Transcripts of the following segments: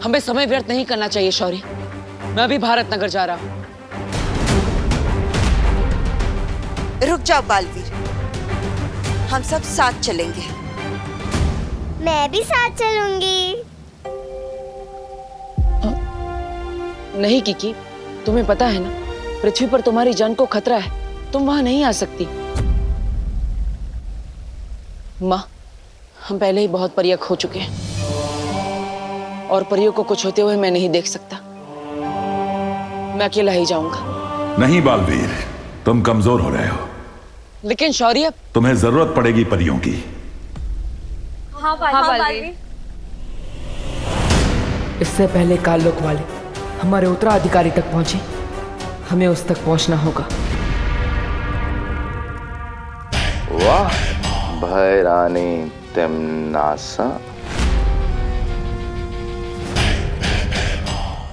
हमें समय व्यर्थ नहीं करना चाहिए शौर्य। मैं अभी भारत नगर जा रहा हूँ। रुक जाओ बालवीर, हम सब साथ चलेंगे। मैं भी साथ चलूंगी। नहीं किकी, तुम्हें पता है ना, पृथ्वी पर तुम्हारी जान को खतरा है, तुम वहां नहीं आ सकती। माँ, हम पहले ही बहुत परिया खो चुके हैं और परियों को कुछ होते हुए मैं नहीं देख सकता। मैं अकेला ही जाऊंगा। नहीं बालवीर, तुम कमजोर हो रहे हो। लेकिन शौर्य, तुम्हें जरूरत पड़ेगी परियों की। हाँ बालवीर। इससे पहले काललोक वाले हमारे उत्तराधिकारी तक पहुंचे, हमें उस तक पहुंचना होगा। वाह भैरानी तिम्नासा,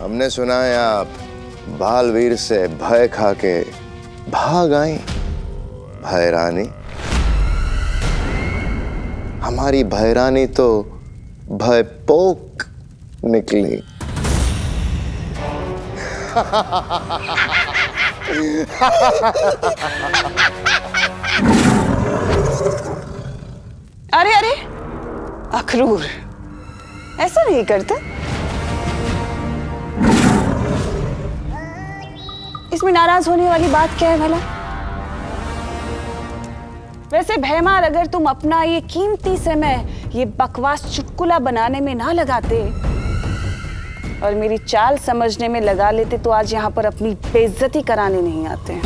हमने सुना है आप बालवीर से भय खा के भाग आई। भैरानी, हमारी भैरानी तो भयपोक निकली। अरे अरे अखरूर, ऐसा नहीं करते। इसमें नाराज होने वाली बात क्या है भला? वैसे भैमार, अगर तुम अपना ये कीमती समय ये बकवास चुटकुला बनाने में ना लगाते और मेरी चाल समझने में लगा लेते तो आज यहाँ पर अपनी बेइज्जती कराने नहीं आते हैं।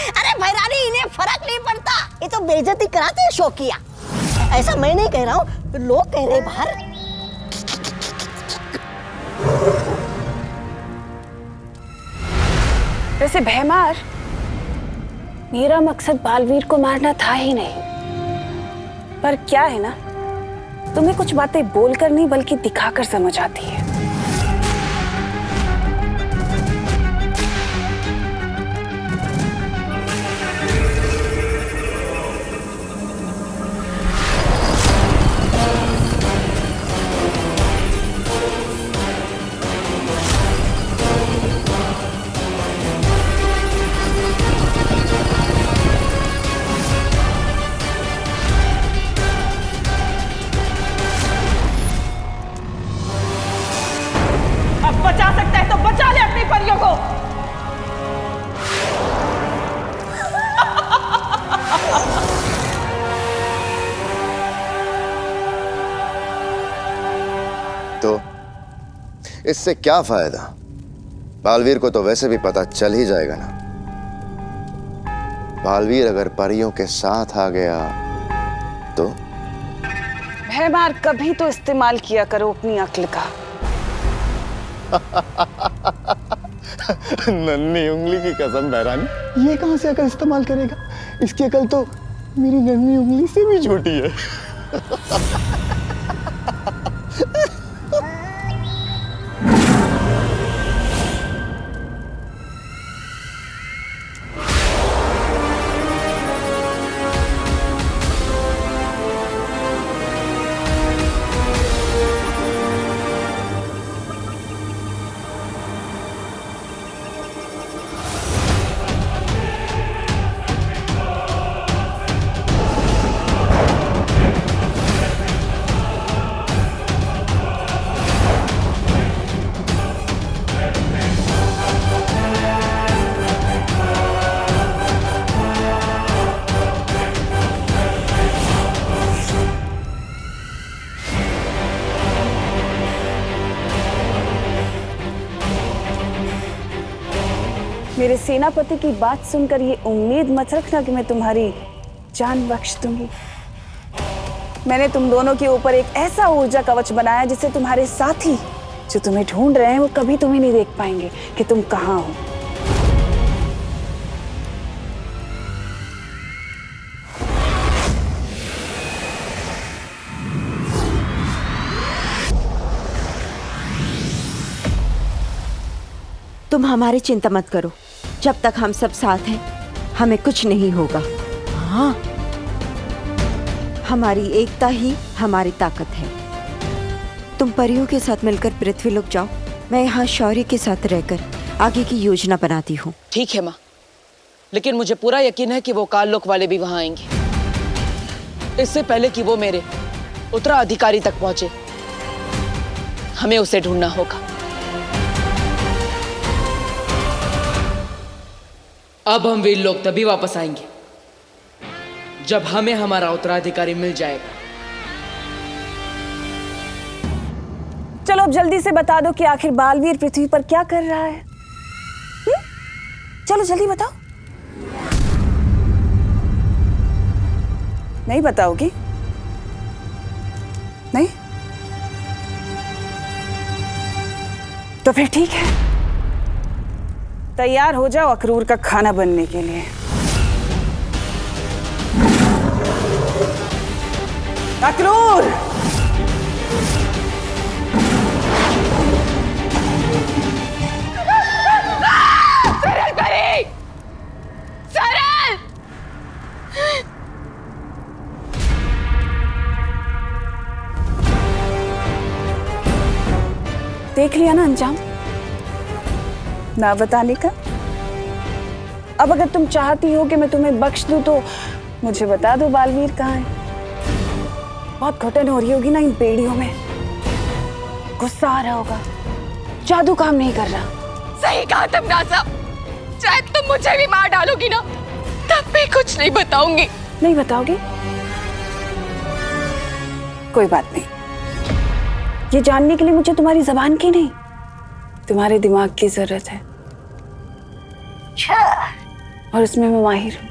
अरे भैरानी, इन्हें फर्क नहीं पड़ता, ये तो बेइज्जती कराते हैं शौकिया। ऐसा मैं नहीं कह रहा हूँ, लोग कह रहे बाहर। वैसे भैमार, मेरा मकसद बालवीर को मारना था ही नहीं, पर क्या है ना, तुम्हें कुछ बातें बोलकर नहीं बल्कि दिखाकर समझ आती है। बचा सकता है तो बचा ले अपनी परियों को। तो इससे क्या फायदा? बालवीर को तो वैसे भी पता चल ही जाएगा ना। बालवीर अगर परियों के साथ आ गया तो? भैमार, कभी तो इस्तेमाल किया करो अपनी अक्ल का। नन्ही उंगली की कसम भैरानी, ये कहां से अकल इस्तेमाल करेगा? इसकी अकल तो मेरी नन्ही उंगली से भी छोटी है। मेरे सेनापति की बात सुनकर ये उम्मीद मत रखना कि मैं तुम्हारी जान बख्श दूंगी। मैंने तुम दोनों के ऊपर एक ऐसा ऊर्जा कवच बनाया जिससे तुम्हारे साथी जो तुम्हें ढूंढ रहे हैं वो कभी तुम्हें नहीं देख पाएंगे कि तुम कहाँ हो। तुम हमारी चिंता मत करो, जब तक हम सब साथ हैं हमें कुछ नहीं होगा। हाँ, हमारी एकता ही हमारी ताकत है। तुम परियों के साथ मिलकर पृथ्वीलोक जाओ, मैं यहाँ शौर्य के साथ रहकर आगे की योजना बनाती हूँ। ठीक है माँ, लेकिन मुझे पूरा यकीन है कि वो काललोक वाले भी वहां आएंगे। इससे पहले कि वो मेरे उत्तराधिकारी तक पहुंचे, हमें उसे ढूंढना होगा। अब हम वीर लोग तभी वापस आएंगे जब हमें हमारा उत्तराधिकारी मिल जाएगा। चलो अब जल्दी से बता दो कि आखिर बालवीर पृथ्वी पर क्या कर रहा है। चलो जल्दी बताओ। नहीं बताओगी? नहीं? तो फिर ठीक है, तैयार हो जाओ अक्रूर का खाना बनने के लिए। अक्रूर! सरल परी! सरल! देख लिया ना अंजाम ना बताने का। अब अगर तुम चाहती हो कि मैं तुम्हें बख्श दूं तो मुझे बता दो बालवीर कहाँ है। बहुत घुटन हो रही होगी ना इन बेड़ियों में, गुस्सा आ रहा होगा, जादू काम नहीं कर रहा। सही कहा तुम नाज़ा, चाहे तुम मुझे भी मार डालोगी ना, तब भी कुछ नहीं बताऊंगी। नहीं बताओगी? कोई बात नहीं, ये जानने के लिए मुझे तुम्हारी जबान की नहीं, तुम्हारे दिमाग की जरूरत है, और उसमें मैं माहिर हूं।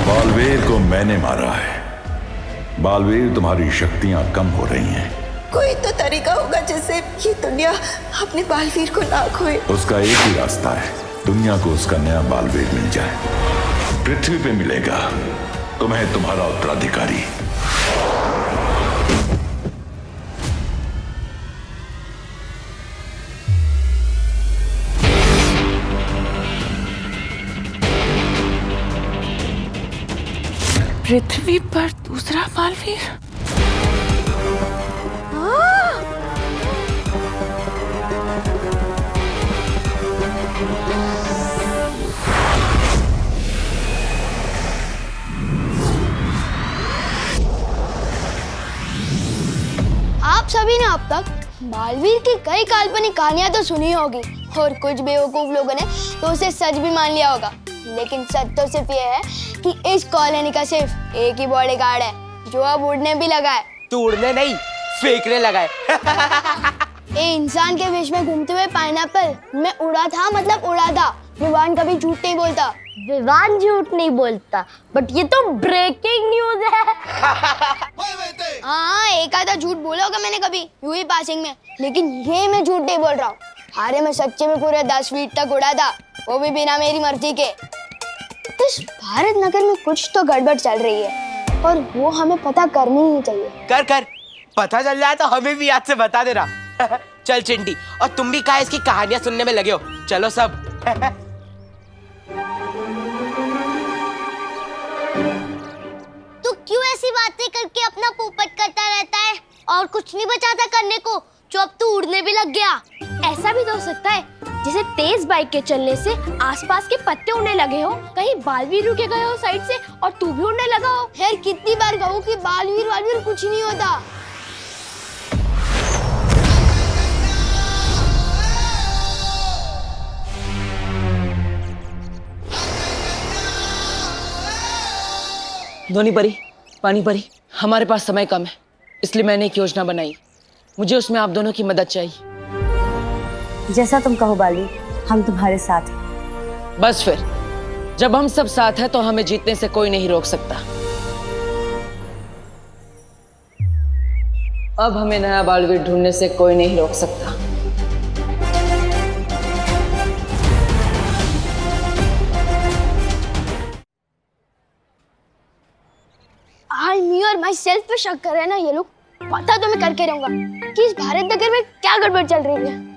बालवीर को मैंने मारा है। बालवीर, तुम्हारी शक्तियां कम हो रही हैं। कोई तो तरीका होगा जिससे ये दुनिया अपने बालवीर को ना खोए। उसका एक ही रास्ता है, दुनिया को उसका नया बालवीर मिल जाए। पृथ्वी पे मिलेगा तुम्हें तुम्हारा उत्तराधिकारी। पृथ्वी पर दूसरा बालवीर? आप सभी ने अब तक बालवीर की कई काल्पनिक कहानियां तो सुनी होगी और कुछ बेवकूफ लोगों ने तो उसे सच भी मान लिया होगा, लेकिन सच तो सिर्फ ये है कि इस कॉलोनी का सिर्फ एक ही बॉडीगार्ड है जो अब उड़ने भी लगा है। तू उड़ने नहीं, फेंकने लगा है। ए इंसान के वेश में घूमते हुए पाइनएप्पल, मैं उड़ा था मतलब उड़ा था। विवान कभी झूठ नहीं बोलता। विवान झूठ नहीं बोलता, बट ये तो ब्रेकिंग न्यूज है। हाँ, एक आधा झूठ बोला होगा मैंने कभी यूं ही पासिंग में, लेकिन ये मैं झूठ नहीं बोल रहा हूँ। अरे मैं सच्चे में पूरे 10 फीट तक उड़ा था, वो भी बिना मेरी मर्जी के। इस भारत नगर में कुछ तो गड़बड़ चल रही है और वो हमें पता करनी ही चाहिए। कर कर, पता चल जाए तो हमें भी याद से बता देना। चल चिंटी, और तुम भी कहा इसकी कहानियां सुनने में लगे हो, चलो सब। तू क्यों ऐसी बातें करके अपना पोपट करता रहता है और कुछ नहीं बचा था करने को, जो अब तू उड़ने भी लग गया। ऐसा भी तो हो सकता है जैसे तेज बाइक के चलने से आसपास के पत्ते उड़ने लगे हो, कहीं बालवीर रुके गए हो साइड से और तू भी उड़ने लगा हो। यार कितनी बार कहूँ कि बालवीर कुछ नहीं होता। धोनी परी, पानी परी, हमारे पास समय कम है, इसलिए मैंने एक योजना बनाई। मुझे उसमें आप दोनों की मदद चाहिए। जैसा तुम कहो बालवीर, हम तुम्हारे साथ हैं। बस फिर, जब हम सब साथ हैं तो हमें जीतने से कोई नहीं रोक सकता। अब हमें नया बालवीर ढूंढने से कोई नहीं रोक सकता। आज मी और माई सेल्फ पे शक कर रहे हैं ना ये लोग। पता तो मैं करके रहूंगा कि इस भारत नगर में क्या गड़बड़ चल रही है।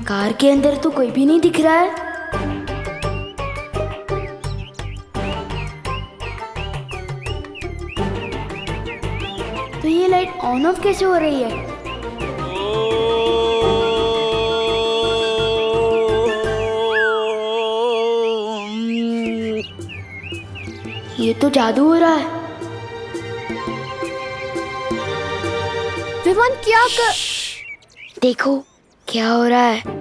कार के अंदर तो कोई भी नहीं दिख रहा है। तो ये लाइट ऑन ऑफ कैसे हो रही है? ये तो जादू हो रहा है। विवान क्या कर... देखो क्या हो रहा है।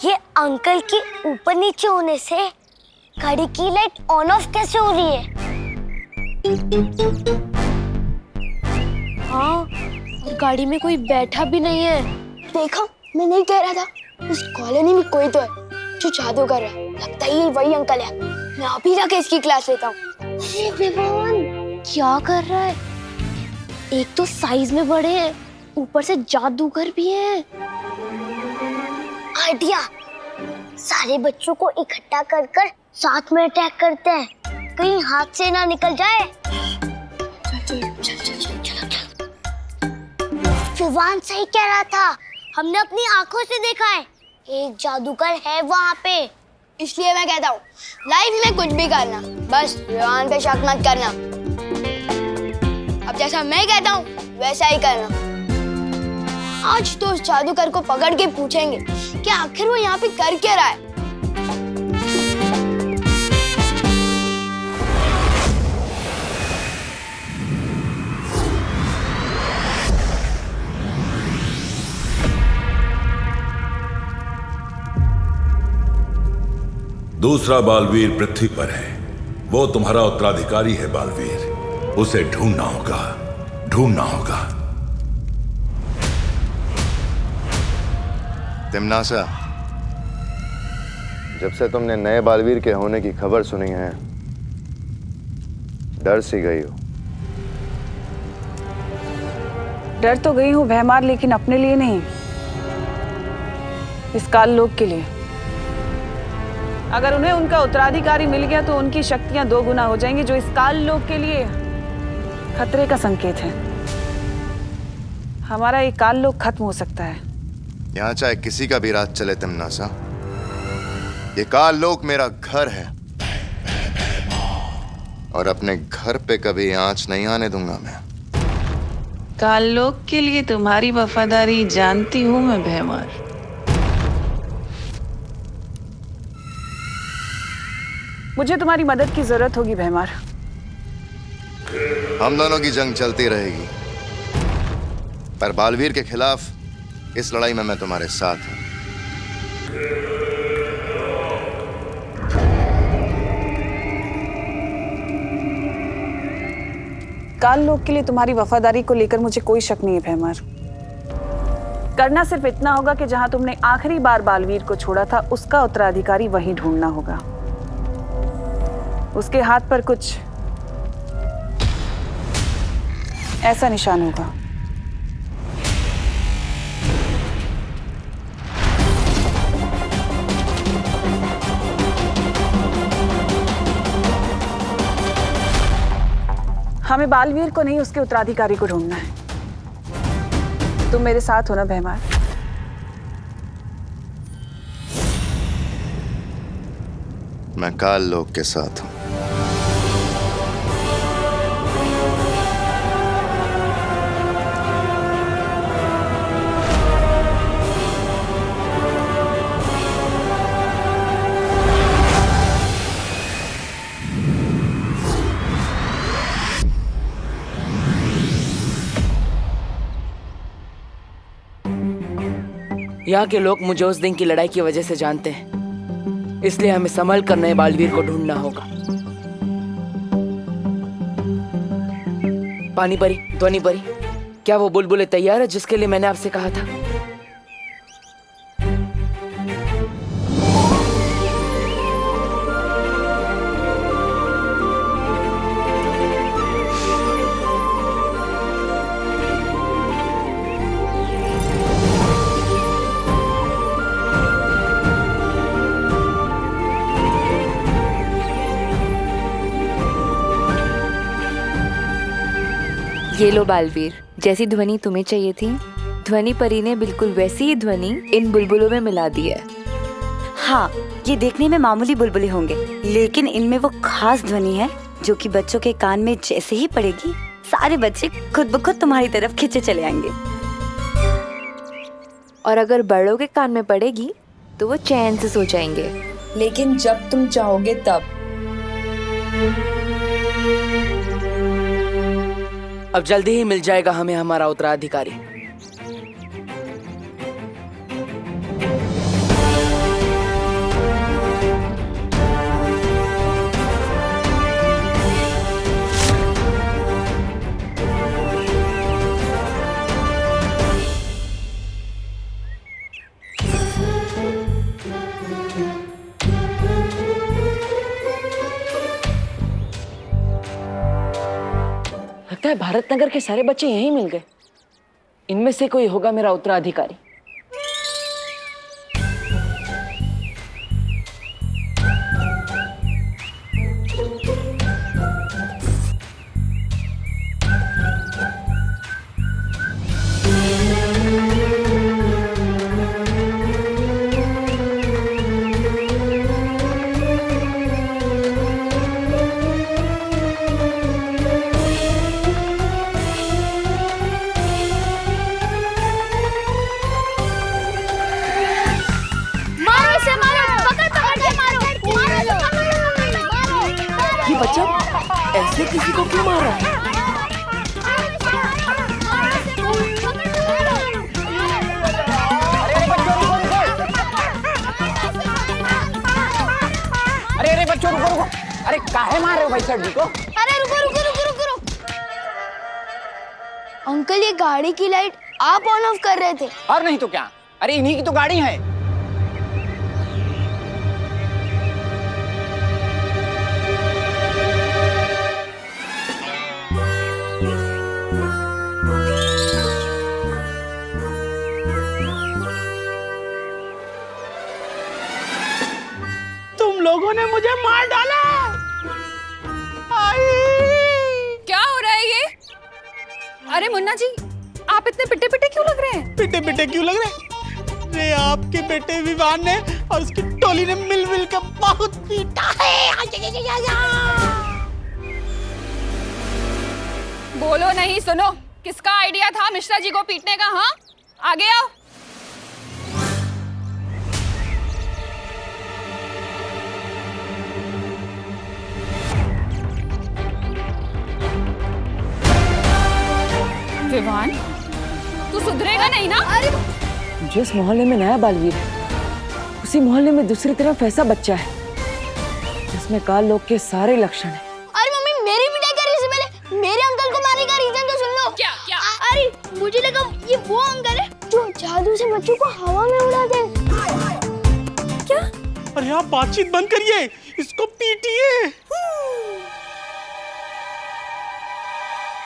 ये अंकल के ऊपर नीचे होने से गाड़ी की लाइट ऑन ऑफ कैसे हो रही है? हाँ, और गाड़ी में कोई बैठा भी नहीं है। देखा, मैं नहीं कह रहा था। इस कॉलोनी में कोई तो है जो जादू कर रहा है। लगता है ये वही अंकल है। मैं अभी जाके इसकी क्लास लेता हूँ। अरे विवान, क्या कर रहा है? एक तो साइज में बड़े हैं, ऊपर से जादूगर भी है। आइडिया, सारे बच्चों को इकट्ठा कर कर साथ में अटैक करते हैं, कहीं हाथ से ना निकल जाए। चल। विवान सही कह रहा था, हमने अपनी आंखों से देखा है। एक जादूगर है वहाँ पे। इसलिए मैं कहता हूँ, लाइफ में कुछ भी करना, बस विवान पे शक मत करना। अब जैसा मैं कहता हूँ वैसा ही करना। आज तो उस जादूगर को पकड़ के पूछेंगे कि आखिर वो यहाँ पे कर क्या रहा है। दूसरा बालवीर पृथ्वी पर है। वो तुम्हारा उत्तराधिकारी है बालवीर। उसे ढूंढना होगा। तिमनासा, जब से तुमने नए बालवीर के होने की खबर सुनी है, डर सी गई हो। डर तो गई हूँ भैमार, लेकिन अपने लिए नहीं, इस काल लोक के लिए। अगर उन्हें उनका उत्तराधिकारी मिल गया तो उनकी शक्तियां 2 गुना हो जाएंगी, जो इस काल लोक के लिए खतरे का संकेत है। हमारा ये काल लोक खत्म हो सकता है। यहाँ चाहे किसी का भी राज चले तिमनासा, ये काल लोक मेरा घर है और अपने घर पे कभी आंच नहीं आने दूंगा मैं। काल लोक के लिए तुम्हारी वफादारी जानती हूँ मैं भैमार। मुझे तुम्हारी मदद की जरूरत होगी भैमार। हम दोनों की जंग चलती रहेगी, पर बालवीर के खिलाफ इस लड़ाई में मैं तुम्हारे साथ हूं। काल लोक के लिए तुम्हारी वफादारी को लेकर मुझे कोई शक नहीं है भैमार। करना सिर्फ इतना होगा कि जहां तुमने आखिरी बार बालवीर को छोड़ा था, उसका उत्तराधिकारी वहीं ढूंढना होगा। उसके हाथ पर कुछ ऐसा निशान होगा। हमें बालवीर को नहीं, उसके उत्तराधिकारी को ढूंढना है। तुम मेरे साथ हो ना भैमार? मैं काल लोक के साथ हूं। यहाँ के लोग मुझे उस दिन की लड़ाई की वजह से जानते हैं, इसलिए हमें संभल कर नए बालवीर को ढूंढना होगा। पानी परी, ध्वनि परी, क्या वो बुलबुलें तैयार है जिसके लिए मैंने आपसे कहा था? ये लो बालवीर, जैसी ध्वनि तुम्हें चाहिए थी, ध्वनि परी ने बिल्कुल वैसी ही ध्वनि इन बुलबुलों में मिला दी है। हाँ, ये देखने में मामूली बुलबुले होंगे, लेकिन इनमें वो खास ध्वनि है जो कि बच्चों के कान में जैसे ही पड़ेगी, सारे बच्चे खुद ब खुद तुम्हारी तरफ खींचे चले आएंगे। और अगर बड़ों के कान में पड़ेगी तो वो चैन से सो जाएंगे। लेकिन जब तुम चाहोगे तब। अब जल्दी ही मिल जाएगा हमें हमारा उत्तराधिकारी। लगता है भारत नगर के सारे बच्चे यहीं मिल गए। इनमें से कोई होगा मेरा उत्तराधिकारी। बच्चा ऐसे किसी को क्यों मार रहा है? अरे बच्चों रुको। अरे काहे मार रहे हो भाई सर जी को? अरे रुको। अंकल, ये गाड़ी की लाइट आप ऑन ऑफ कर रहे थे। और नहीं तो क्या? अरे इन्हीं की तो गाड़ी है। लोगों ने मुझे मार डाला। क्या हो रहा है ये? अरे मुन्ना जी, आप इतने पिटे क्यों लग रहे हैं? पिटे क्यों लग रहे हैं? अरे आपके बेटे विवान ने और उसकी टोली ने मिल कर बहुत पीटा है। बोलो नहीं, सुनो। किसका आइडिया था मिश्रा जी को पीटने का? हाँ, आगे आओ। विवान, तू सुधरेगा नहीं ना? अरे जिस मोहल्ले में नया बालवीर है, उसी मोहल्ले में दूसरी तरफ ऐसा बच्चा है जिसमें काल लोक के सारे लक्षण हैं। अरे मम्मी, मेरी पिटाई करने से पहले मेरे अंकल को मारने का रीजन तो सुन लो। क्या? अरे मुझे लगा ये वो अंकल है जो जादू से बच्चों को हवा में उड़ाते हैं। क्या? अरे आप बातचीत बंद करिए, इसको पीटिए।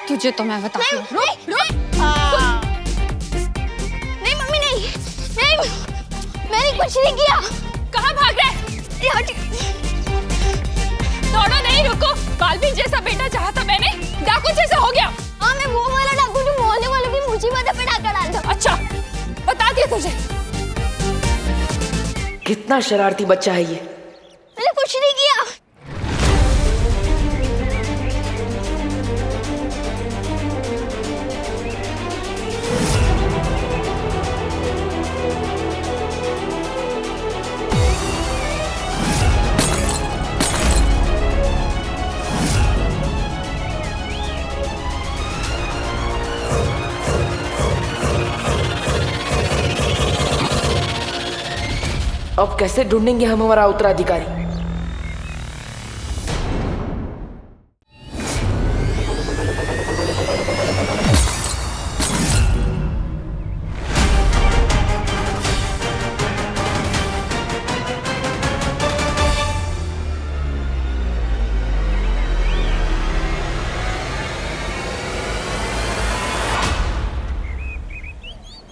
तुझे तो मैं बताती हूँ। नहीं मम्मी, नहीं, मैंने कुछ नहीं किया। कहाँ भाग रहे? दौड़ो नहीं, रुको। बालवीर जैसा बेटा चाहा था मैंने, डाकू जैसा हो गया। हाँ, मैं वो वाला डाकू जो मोहल्ले वालों की मुसीबत पे डाका डालता। अच्छा, बता दिया तुझे। कितना शरारती बच्चा है ये। मैंने कुछ नहीं किया। अब कैसे ढूंढेंगे हम हमारा उत्तराधिकारी?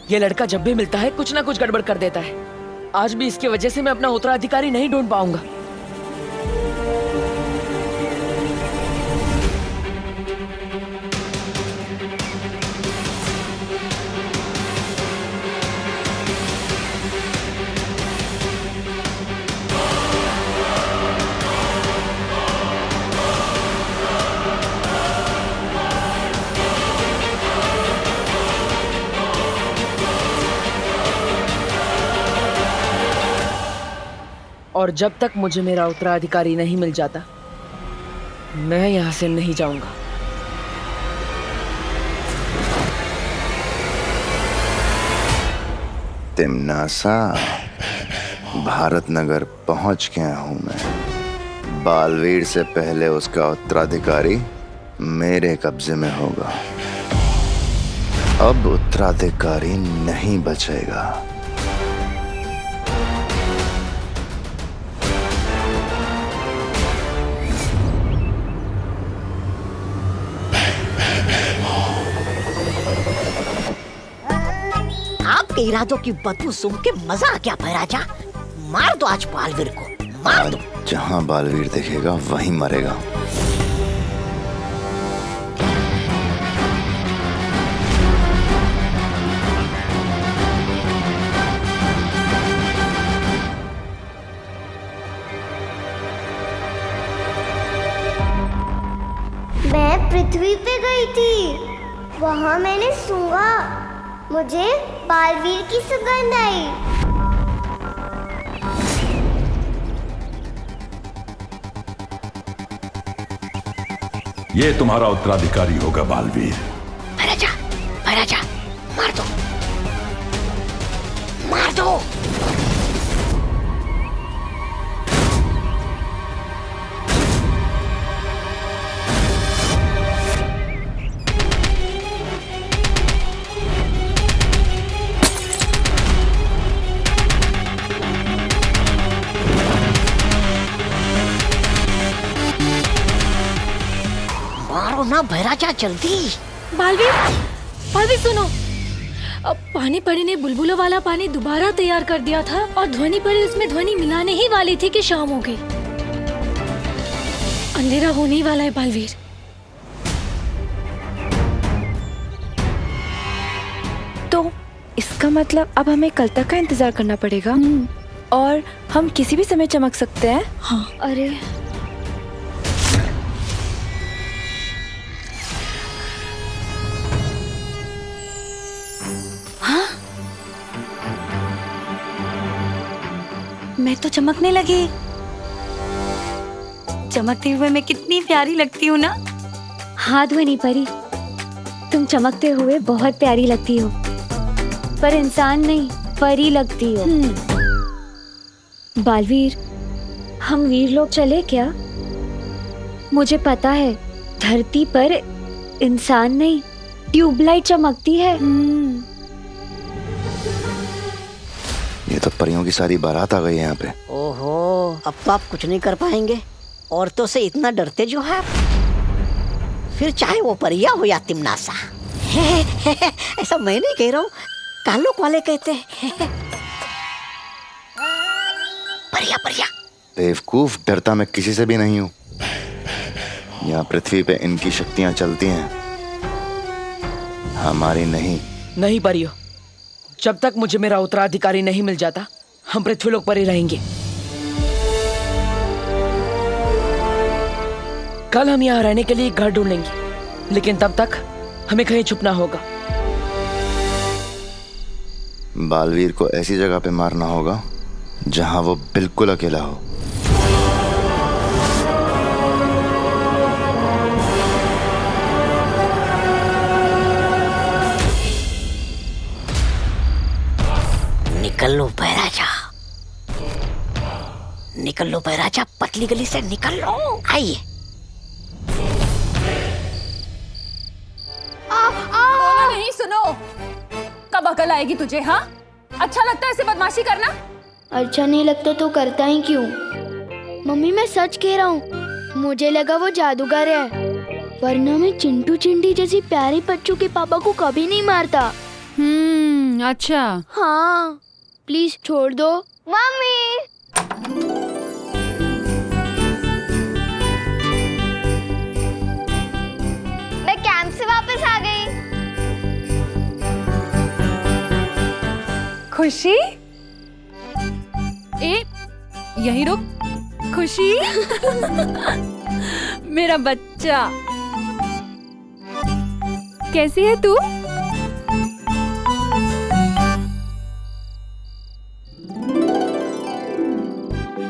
ये लड़का जब भी मिलता है कुछ ना कुछ गड़बड़ कर देता है। आज भी इसकी वजह से मैं अपना उत्तराधिकारी नहीं ढूंढ पाऊंगा। और जब तक मुझे मेरा उत्तराधिकारी नहीं मिल जाता, मैं यहां से नहीं जाऊंगा। तिमनासा, भारत नगर पहुंच गया हूं मैं। बालवीर से पहले उसका उत्तराधिकारी मेरे कब्जे में होगा। अब उत्तराधिकारी नहीं बचेगा। आपके इरादों की बदबू सूंघ के मजा आ गया भैराजा। मार दो आज बालवीर को, मार दो। जहां बालवीर दिखेगा वहीं मरेगा। मैं पृथ्वी पे गई थी, वहाँ मैंने सूंघा, मुझे बालवीर की सुगंध आई। ये तुम्हारा उत्तराधिकारी होगा बालवीर। भैराजा, भैराजा, मार दो, मार दो। मारो ना भैराजा, जल्दी। बालवीर, बालवीर सुनो। अब पानी परी ने बुलबुलों वाला पानी दोबारा तैयार कर दिया था और ध्वनि परी उसमें ध्वनि मिलाने ही वाली थी कि शाम हो गई। अंधेरा होने ही वाला है बालवीर। तो इसका मतलब अब हमें कल तक का इंतजार करना पड़ेगा और हम किसी भी समय चमक सकते हैं। हाँ। अरे मैं तो चमकने लगी। चमकते हुए मैं कितनी प्यारी लगती हूँ ना। हाँ ध्वनि परी, तुम चमकते हुए बहुत प्यारी लगती हो, पर इंसान नहीं परी लगती हो। बालवीर, हम वीर लोग चले क्या? मुझे पता है धरती पर इंसान नहीं ट्यूबलाइट चमकती है। ये तो परियों की सारी बारात आ गई है यहाँ पे। ओहो, अब तो आप कुछ नहीं कर पाएंगे। औरतों से इतना डरते जो है, फिर चाहे वो परिया हो या तिमनासा। ऐसा मैं नहीं कह रहा हूँ, कालोक वाले कहते हैं। परिया, परिया। बेवकूफ, डरता मैं किसी से भी नहीं हूँ। यहाँ पृथ्वी पे इनकी शक्तियाँ चलती हैं, हमारी नहीं। नहीं परियो, जब तक मुझे मेरा उत्तराधिकारी नहीं मिल जाता, हम पृथ्वीलोक पर ही रहेंगे। कल हम यहाँ रहने के लिए घर ढूंढ लेंगे, लेकिन तब तक हमें कहीं छुपना होगा। बालवीर को ऐसी जगह पे मारना होगा जहां वो बिल्कुल अकेला हो। निकल लो भैराजा। निकल लो बैराजा, पतली गली से निकल लो। आइए। बोलो नहीं, सुनो। कब अकल आएगी तुझे? हाँ, अच्छा लगता है ऐसे बदमाशी करना? अच्छा नहीं लगता तो करता ही क्यों? मम्मी मैं सच कह रहा हूँ, मुझे लगा वो जादूगर है, वरना मैं चिंटू चिंटी जैसी प्यारी बच्चों के पापा को कभी नहीं मारता। अच्छा। हाँ, प्लीज छोड़ दो। मम्मी। मैं कैंप से वापस आ गई। खुशी? यहीं रुक। खुशी मेरा बच्चा, कैसी है तू?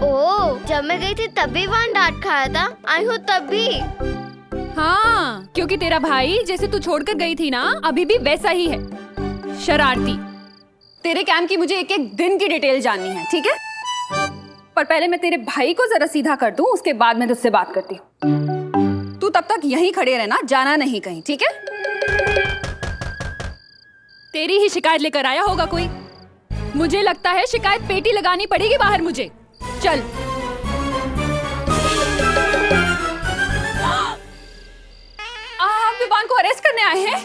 ओह, जब मैं गई थी तब भी वहाँ डांट खाया था, आई हूँ तब भी। हाँ, क्योंकि तेरा भाई जैसे तू छोड़कर गई थी ना, अभी भी वैसा ही है, शरारती। तेरे कैंप की मुझे एक एक दिन की डिटेल जाननी है, ठीक है? पर पहले मैं तेरे भाई को जरा सीधा कर दूं, उसके बाद मैं तुझसे बात करती हूँ। तू तब तक यहीं खड़े रहना, जाना नहीं कहीं, ठीक है? तेरी ही शिकायत लेकर आया होगा कोई। मुझे लगता है शिकायत पेटी लगानी पड़ेगी बाहर मुझे। चल। आप विवान को अरेस्ट करने आए हैं?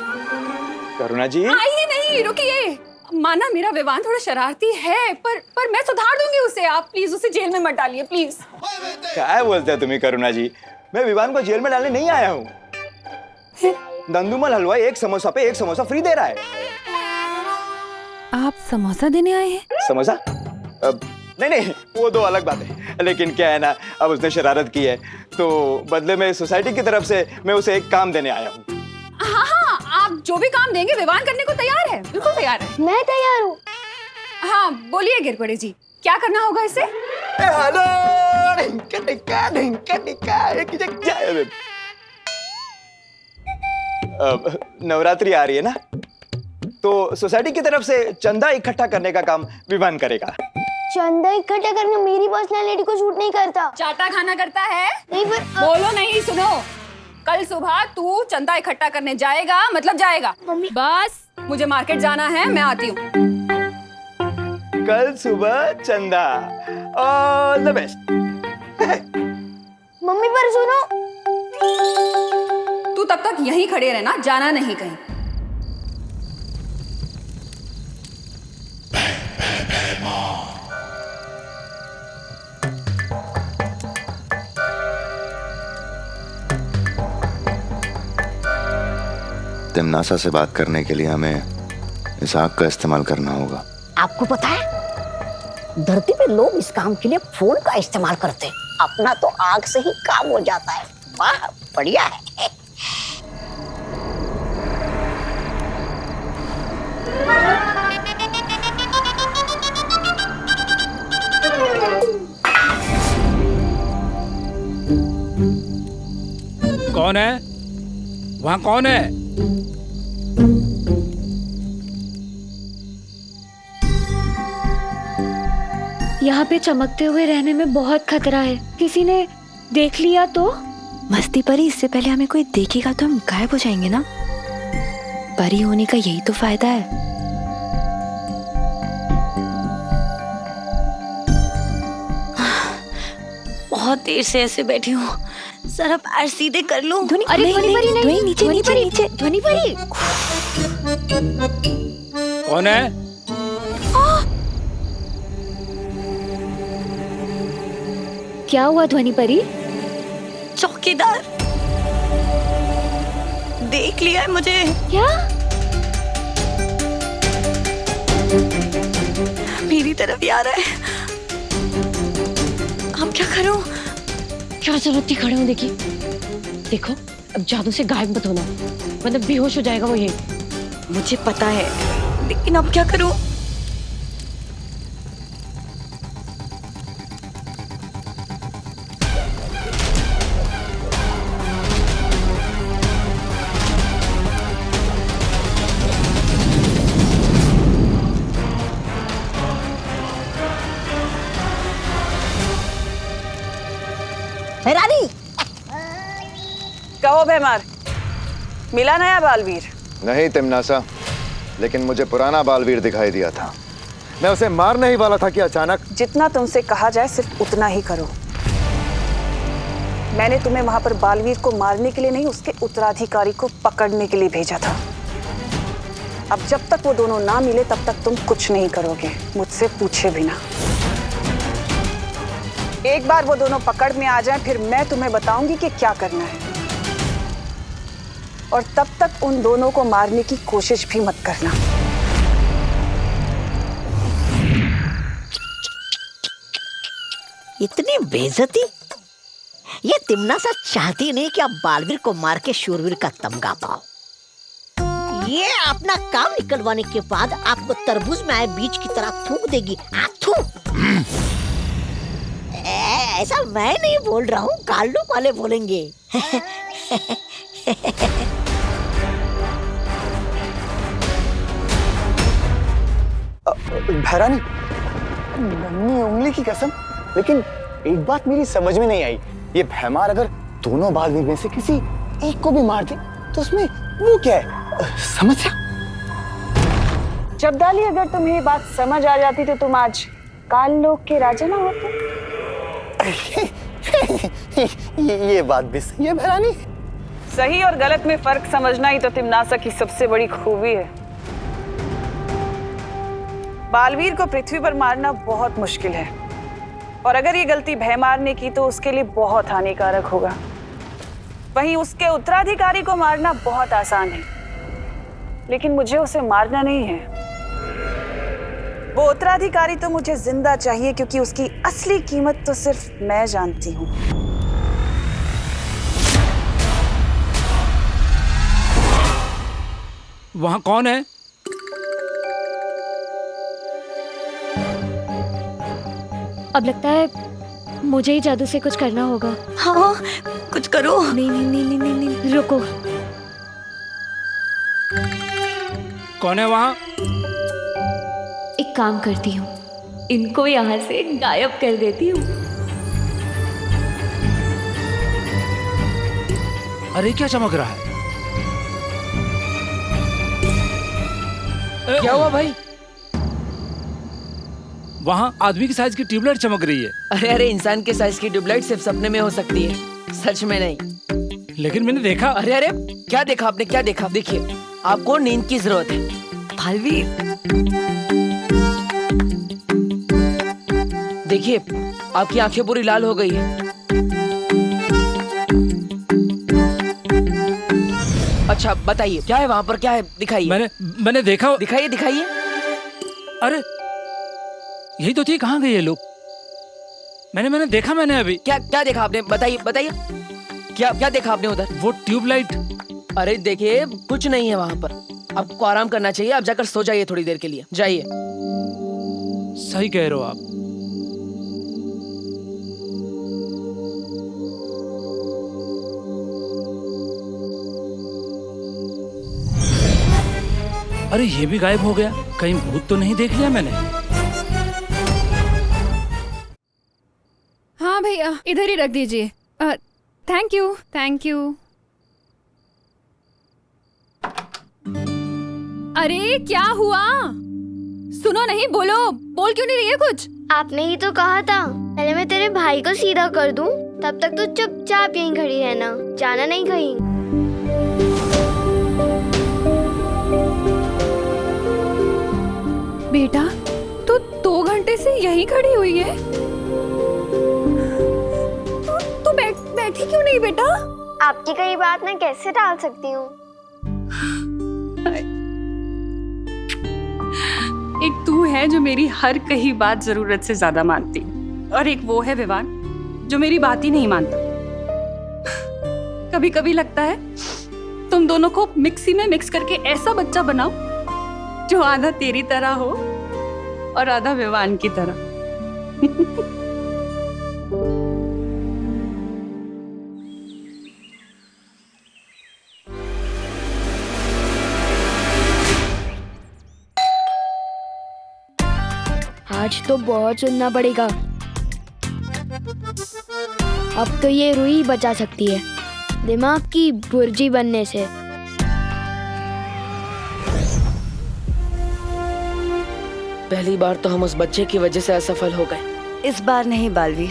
करुणा जी। आइए नहीं, रुकिए। माना मेरा विवान थोड़ा शरारती है, पर मैं सुधार दूंगी उसे। आप प्लीज उसे जेल में मत डालिए, प्लीज। क्या बोलते हैं तुम्हें करुणा जी? मैं विवान को जेल में डालने नहीं आया हूँ। दंदुमल हलवाई एक समोसा पे एक समोसा फ्री दे रहा है। आप समोसा देने आए हैं? समोसा? नहीं, वो दो अलग बात है। लेकिन क्या है ना, अब उसने शरारत की है तो बदले में सोसाइटी की तरफ से मैं उसे एक काम देने आया हूँ। हाँ, आप जो भी काम देंगे विवान करने को तैयार है, बिल्कुल तैयार है। मैं तैयार हूँ। हाँ, बोलिए गिरपड़े जी, क्या करना होगा इसे? नवरात्रि आ रही है ना, तो सोसाइटी की तरफ से चंदा इकट्ठा करने का काम विवान करेगा। चंदा इकट्ठा करना मेरी पर्सनालिटी को सूट नहीं करता। चाटा खाना करता है? नहीं, पर बोलो नहीं, सुनो। कल सुबह तू चंदा इकट्ठा करने जाएगा, मतलब जाएगा। बस मुझे मार्केट जाना है, मैं आती हूँ। कल सुबह चंदा, ऑल द बेस्ट। मम्मी पर सुनो। तू तब तक यहीं खड़े रहना, जाना नहीं कहीं। तिमनासा से बात करने के लिए हमें इस आग का इस्तेमाल करना होगा। आपको पता है, धरती पे लोग इस काम के लिए फोन का इस्तेमाल करते हैं। अपना तो आग से ही काम हो जाता है। वाह, बढ़िया है। कौन है वहाँ? कौन है? यहाँ पे चमकते हुए रहने में बहुत खतरा है, किसी ने देख लिया तो? मस्ती परी, इससे पहले हमें कोई देखेगा तो हम गायब हो जाएंगे ना। परी होने का यही तो फायदा है। बहुत देर से ऐसे बैठी हूँ, जरा पैर सीधे कर लूं। अरे ध्वनि परी नहीं, नीचे नीचे नीचे। ध्वनि परी। कौन है? क्या हुआ ध्वनि परी? चौकीदार देख लिया है मुझे। क्या? मेरी तरफ ही आ रहा है। अब क्या करूं? क्या जरूरत थी खड़े होने की? देखो, अब जादू से गायब मत होना, मतलब बेहोश हो जाएगा वो। ये मुझे पता है, लेकिन अब क्या करूं? रानी। कहो भैमार, मिला नया बालवीर? नहीं तिमनासा, लेकिन मुझे पुराना बालवीर दिखाई दिया था। मैं उसे मारने ही वाला था कि अचानक। जितना तुमसे कहा जाए सिर्फ उतना ही करो। मैंने तुम्हें वहां पर बालवीर को मारने के लिए नहीं, उसके उत्तराधिकारी को पकड़ने के लिए भेजा था। अब जब तक वो दोनों ना मिले तब तक तुम कुछ नहीं करोगे, मुझसे पूछे बिना। एक बार वो दोनों पकड़ में आ जाएं, फिर मैं तुम्हें बताऊंगी कि क्या करना है। और तब तक उन दोनों को मारने की कोशिश भी मत करना। इतनी बेइज्जती? ये तिमनासा चाहती नहीं कि आप बालवीर को मार के शूरवीर का तमगा पाओ। ये अपना काम निकलवाने के बाद आपको तरबूज में आए बीज की तरह थूक देगी। थू। ऐसा मैं नहीं बोल रहा हूँ, गाल्डो वाले बोलेंगे। भैरानी, नन्ही उंगली की कसम, लेकिन एक बात मेरी समझ में नहीं आई। ये भैमार अगर दोनों बालवीर में से किसी एक को भी मार दे तो उसमें वो क्या है? समस्या? जब्दाली, अगर तुम्हें ये बात समझ आ जाती तो तुम आज काल लोक के राजा ना होते। ये बात भी सही है भैरानी। सही और गलत में फर्क समझना ही तो तिमनासा की सबसे बड़ी खूबी है। बालवीर को पृथ्वी पर मारना बहुत मुश्किल है, और अगर ये गलती भैमार ने की तो उसके लिए बहुत हानिकारक होगा। वहीं उसके उत्तराधिकारी को मारना बहुत आसान है, लेकिन मुझे उसे मारना नहीं है। वो उत्तराधिकारी तो मुझे जिंदा चाहिए, क्योंकि उसकी असली कीमत तो सिर्फ मैं जानती हूँ। वहां कौन है? अब लगता है मुझे ही जादू से कुछ करना होगा। हाँ, कुछ करो। नहीं नहीं नहीं नहीं नहीं, नहीं। रुको। कौन है वहां? एक काम करती हूँ, इनको यहाँ से गायब कर देती हूँ। अरे क्या चमक रहा है? क्या हुआ भाई? वहाँ आदमी की साइज की ट्यूबलाइट चमक रही है। अरे इंसान के साइज की ट्यूबलाइट सिर्फ सपने में हो सकती है, सच में नहीं। लेकिन मैंने देखा। अरे क्या देखा आपने? क्या देखा? देखिए, आपको नींद की जरूरत है। बालवीर, देखिए, आपकी आंखें पूरी लाल हो गई है। अच्छा बताइए, क्या है वहाँ पर? क्या है? दिखाइए। मैंने देखा। दिखाइए दिखाइए। अरे यही तो थी, कहाँ गए ये लोग? मैंने देखा। मैंने अभी क्या देखा आपने? बताइए बताइए, क्या देखा आपने उधर? वो ट्यूबलाइट। अरे देखिए, कुछ नहीं है वहाँ पर। आपको आराम करना चाहिए, आप जाकर सो जाइए थोड़ी देर के लिए, जाइए। सही कह रहे हो आप। अरे ये भी गायब हो गया, कहीं भूत तो नहीं देख लिया मैंने? हाँ भैया, इधर ही रख दीजिए। Thank you thank you. अरे क्या हुआ? सुनो नहीं, बोलो। बोल क्यों नहीं रही है कुछ? आपने ही तो कहा था पहले मैं तेरे भाई को सीधा कर दूं, तब तक तू चुपचाप यहीं खड़ी रहना, जाना नहीं कहीं। बेटा, तू 2 घंटे से यहीं खड़ी हुई है। तू बैठी क्यों नहीं बेटा? आपकी कई बात मैं कैसे टाल सकती हूँ? एक तू है जो मेरी हर कही बात जरूरत से ज्यादा मानती, और एक वो है विवान जो मेरी बात ही नहीं मानता। कभी कभी लगता है तुम दोनों को मिक्सी में मिक्स करके ऐसा बच्चा बनाओ जो आधा तेरी तरह हो और आधा विवान की तरह। आज तो बहुत सुनना पड़ेगा। अब तो ये रूही बचा सकती है दिमाग की बुर्जी बनने से। पहली बार तो हम उस बच्चे की वजह से असफल हो गए। इस बार नहीं बालवीर,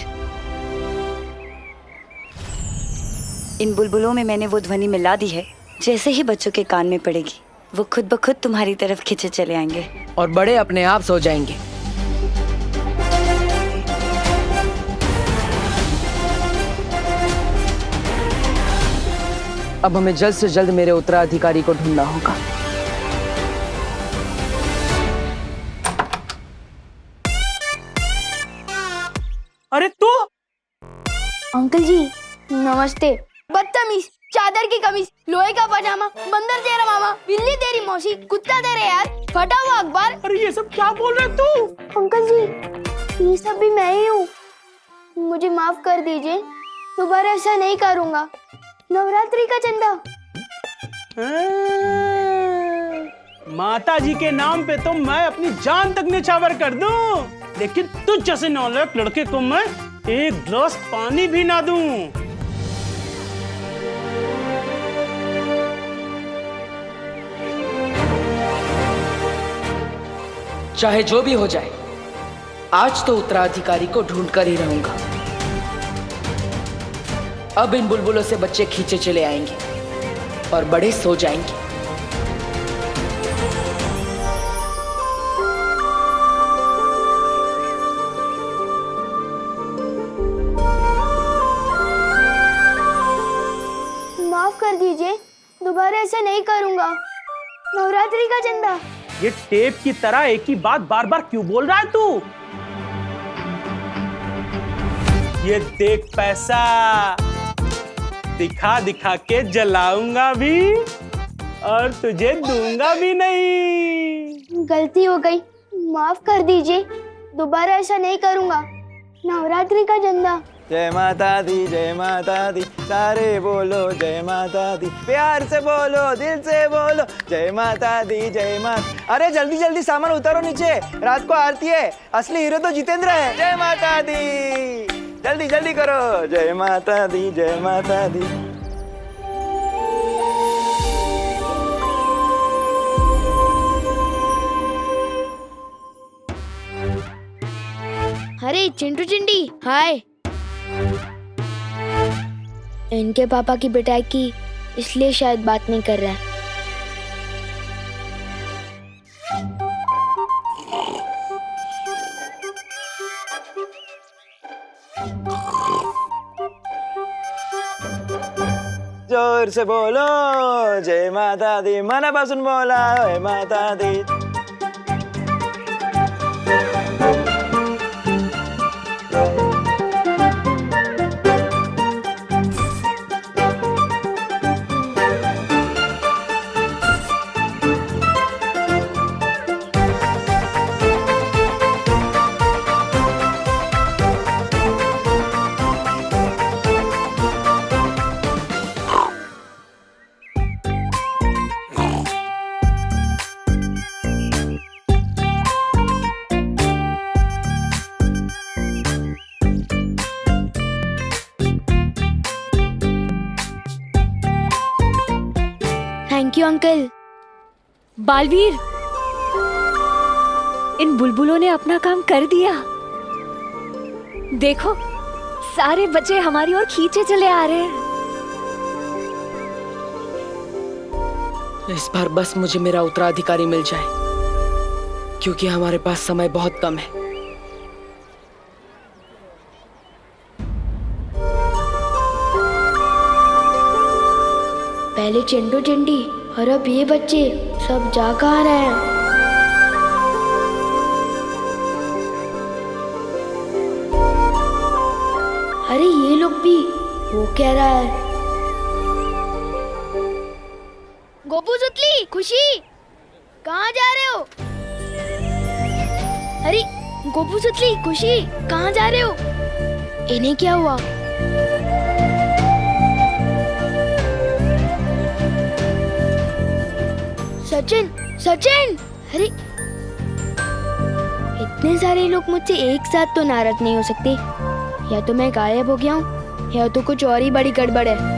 इन बुलबुलों में मैंने वो ध्वनि मिला दी है, जैसे ही बच्चों के कान में पड़ेगी वो खुद ब खुद तुम्हारी तरफ खींचे चले आएंगे और बड़े अपने आप सो जाएंगे। अब हमें जल्द से जल्द मेरे उत्तराधिकारी को ढूंढना होगा। अरे तू? अंकल जी नमस्ते। बदतमीज, चादर की कमीज, लोहे का पजामा, बंदर तेरा मामा, बिल्ली तेरी मौसी, कुत्ता तेरे यार, फटा हुआ अखबार। अरे ये सब क्या बोल रहे तू? अंकल जी ये सब भी मैं ही हूँ, मुझे माफ कर दीजिए, दोबारा ऐसा नहीं करूँगा। नवरात्रि का चंदा। माता जी के नाम पे तो मैं अपनी जान तक निछावर कर दूं, लेकिन तुझ जैसे नालायक लड़के को मैं एक गिलास पानी भी ना दूं। चाहे जो भी हो जाए, आज तो उत्तराधिकारी को ढूंढ कर ही रहूंगा। अब इन बुलबुलों से बच्चे खींचे चले आएंगे और बड़े सो जाएंगे। माफ कर दीजिए, दोबारा ऐसा नहीं करूँगा। नवरात्रि का चंदा। ये टेप की तरह एक ही बात बार बार क्यों बोल रहा है तू? ये देख पैसा, दिखा दिखा के जलाऊंगा भी और तुझे दूंगा भी नहीं। गलती हो गई, माफ कर दीजिए, दोबारा ऐसा नहीं करूँगा। नवरात्रि का चंदा। जय माता दी, सारे बोलो जय माता दी, प्यार से बोलो, दिल से बोलो जय माता दी, जय माता। अरे जल्दी जल्दी सामान उतारो नीचे, रात को आरती है, असली हीरो तो जितेंद्र है। जय माता दी, जल्दी जल्दी करो, जय माता दी, जय माता दी। अरे चिंटू चिंटी, हाय। इनके पापा की पिटाई की, इसलिए शायद बात नहीं कर रहा है। जोर से बोलो जय माता दी, मनापासून बोला जय माता दी। Thank you uncle. बालवीर, इन बुलबुलों ने अपना काम कर दिया। देखो, सारे बच्चे हमारी ओर खींचे चले आ रहे हैं। इस बार बस मुझे मेरा उत्तराधिकारी मिल जाए, क्योंकि हमारे पास समय बहुत कम है। पहले चिंटू चिंटी और अब ये बच्चे सब जा कहाँ रहे हैं? अरे ये लोग भी, वो क्या रहा है? गोपू सुतली, खुशी, कहाँ जा रहे हो? अरे गोपू सुतली, खुशी, कहाँ जा रहे हो? इन्हें क्या हुआ? सचिन, सचिन! अरे इतने सारे लोग मुझसे एक साथ तो नाराज नहीं हो सकते। या तो मैं गायब हो गया हूँ, यह तो कुछ और ही बड़ी गड़बड़ है।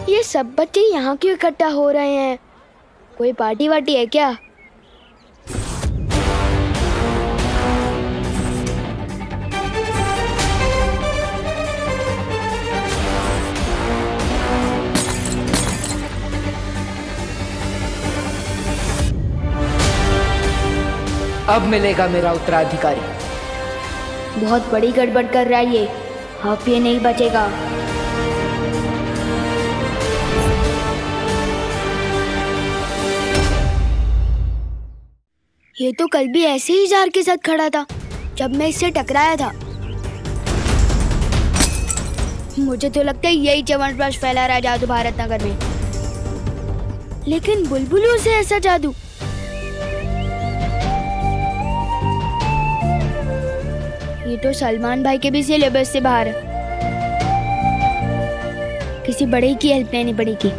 ये सब बच्चे यहाँ क्यों इकट्ठा हो रहे हैं? कोई पार्टी वार्टी है क्या? अब मिलेगा मेरा उत्तराधिकारी। बहुत बड़ी गड़बड़ कर रहा है ये। अब ये नहीं बचेगा। ये तो कल भी ऐसे ही जार के साथ खड़ा था जब मैं इससे टकराया था। मुझे तो लगता है यही च्यवनप्राश फैला रहा है जादू भारत नगर में। लेकिन बुलबुलों से ऐसा जादू? ये तो सलमान भाई के भी सिलेबस से बाहर है। किसी बड़े की हेल्प लेनी पड़ेगी।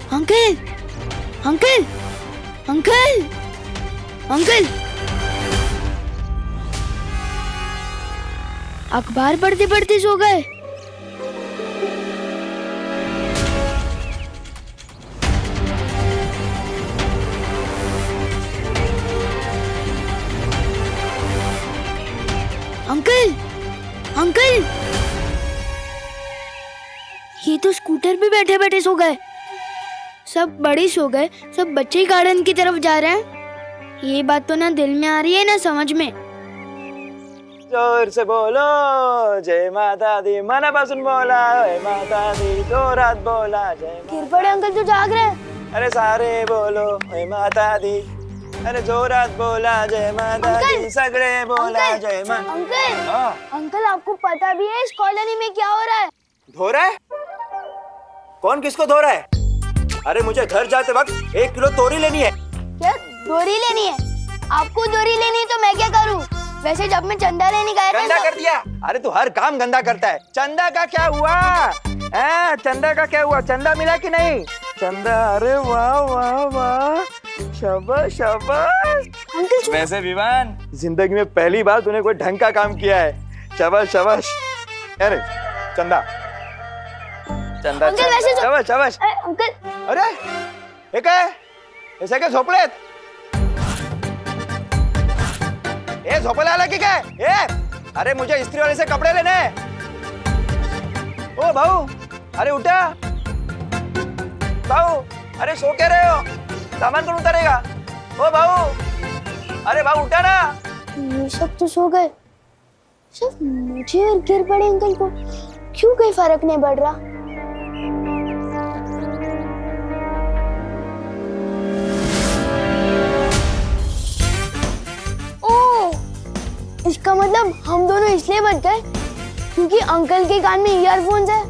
अंकल, अंकल, अंकल, अंकल, अखबार पढ़ते पढ़ते सो गए। अंकल, अंकल, ये तो स्कूटर पे बैठे बैठे सो गए। सब बड़े सो गए, सब बच्चे गार्डन की तरफ जा रहे हैं। ये बात तो ना दिल में आ रही है ना समझ में। जोर से बोलो जय माता दी, मनापासून बोला जय माता दी, जोरात बोला जय। गिर पड़े अंकल तो जाग रहे हैं। अरे सारे बोलो जय माता दी, अरे जोरात बोला जय माता दी, सगळे बोला जय माता। अंकल, अंकल आपको पता भी है इस कॉलोनी में क्या हो रहा है? धो रहा है? कौन किसको धो रहा है? अरे मुझे घर जाते वक्त 1 किलो तोरी लेनी है। क्या दोरी लेनी है? आपको दोरी लेनी है तो मैं क्या करूं? वैसे जब मैं चंदा लेने गया था गंदा कर दिया। अरे तू हर काम गंदा करता है। चंदा का क्या हुआ? चंदा का क्या हुआ? चंदा मिला कि नहीं? चंदा, अरे वाह वाह वाह, शाबाश शाबाश। अंकल वैसे विवान, जिंदगी में पहली बार तूने कोई ढंग का काम किया है। शाबाश शाबाश। अरे चंदा, चंदा, अंकल वैसे शाबाश शाबाश। अंकल, अरे हे काय? हे काय झोपलेत? ए झोपायला आला की काय? अरे मुझे इस्त्री वाले से कपड़े लेने हैं। ओ भाऊ, अरे उठा भाऊ, अरे सो क्या रहे हो? सामान कौन उतारेगा? ओ भाऊ, अरे भाऊ उठा ना। ये सब तो सो गए, सिर्फ मुझे और गिर पड़े अंकल को क्यों कोई फर्क नहीं पड़ रहा? इसका मतलब हम दोनों इसलिए बच गए क्योंकि अंकल के कान में ईयरफोन्स है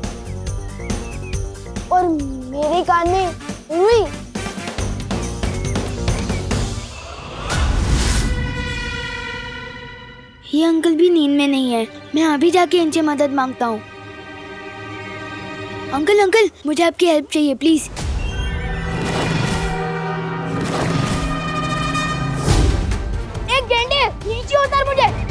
और मेरे कान में रुई। ये अंकल भी नींद में नहीं है। मैं अभी जाके इनसे मदद मांगता हूँ। अंकल, अंकल, मुझे आपकी हेल्प चाहिए प्लीज। एक गेंडे, नीचे उतार मुझे।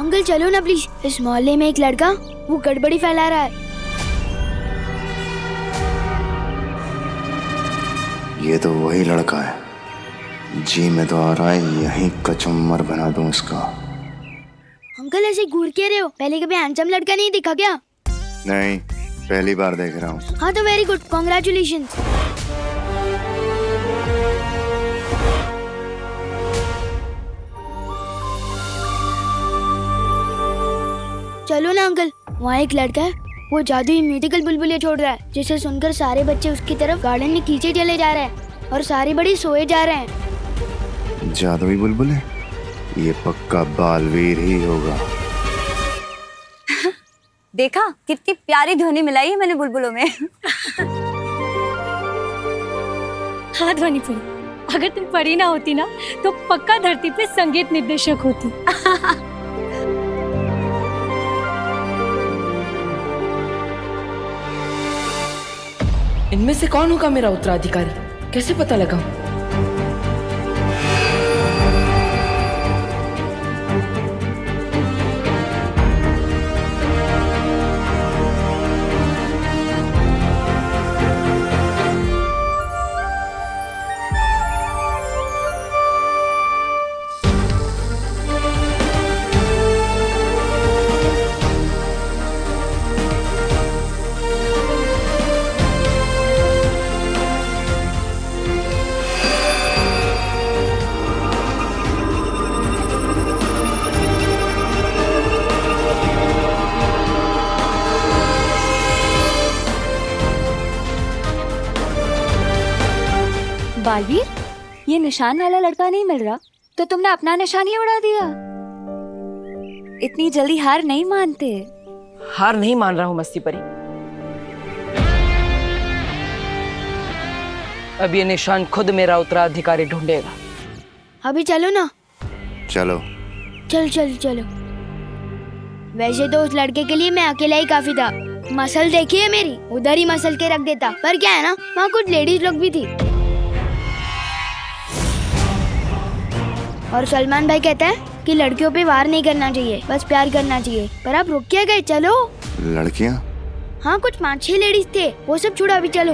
अंकल चलो ना प्लीज। इस मोहल्ले में एक लड़का वो गड़बड़ी फैला रहा है। ये तो वही लड़का है। जी मैं तो आ रहा है यहीं कचुम्बर बना दूं इसका। अंकल ऐसे घूर के रहे हो? पहले कभी हैंडसम लड़का नहीं दिखा क्या? नहीं, पहली बार देख रहा हूँ। हाँ तो वेरी गुड, कॉन्ग्रेचुलेशंस। चलो ना अंकल, वहाँ एक लड़का है, वो जादुई म्यूजिकल बुलबुले छोड़ रहा है, जिसे सुनकर सारे बच्चे उसकी तरफ गार्डन में खींचे चले जा रहे हैं और सारे बड़े सोए जा रहे हैं। जादुई बुलबुले? ये पक्का बालवीर ही होगा। देखा कितनी प्यारी ध्वनि मिलाई है मैंने बुलबुलों में। हाँ ध्वनि परी, अगर तुम परी ना होती ना तो पक्का धरती पे संगीत निर्देशक होती। इनमें से कौन होगा मेरा उत्तराधिकारी? कैसे पता लगाऊं? बालवीर, ये निशान वाला लड़का नहीं मिल रहा, तो तुमने अपना निशान ही उड़ा दिया। इतनी जल्दी हार नहीं मानते। हार नहीं मान रहा हूँ मस्ती परी। अब ये निशान खुद मेरा उत्तराधिकारी ढूंढेगा। अभी चलो ना। चलो चलो। वैसे तो उस लड़के के लिए मैं अकेला ही काफी था। मसल देखी है मेरी, उधर ही मसल के रख देता। पर क्या है ना, वहाँ कुछ लेडीज लोग भी थी। और सलमान भाई कहता है कि लड़कियों पे वार नहीं करना चाहिए, बस प्यार करना चाहिए। पर आप रुक क्या गए? चलो। लड़कियां? हाँ, कुछ 5-6 लेडीज थे, वो सब छोड़ो, अभी चलो।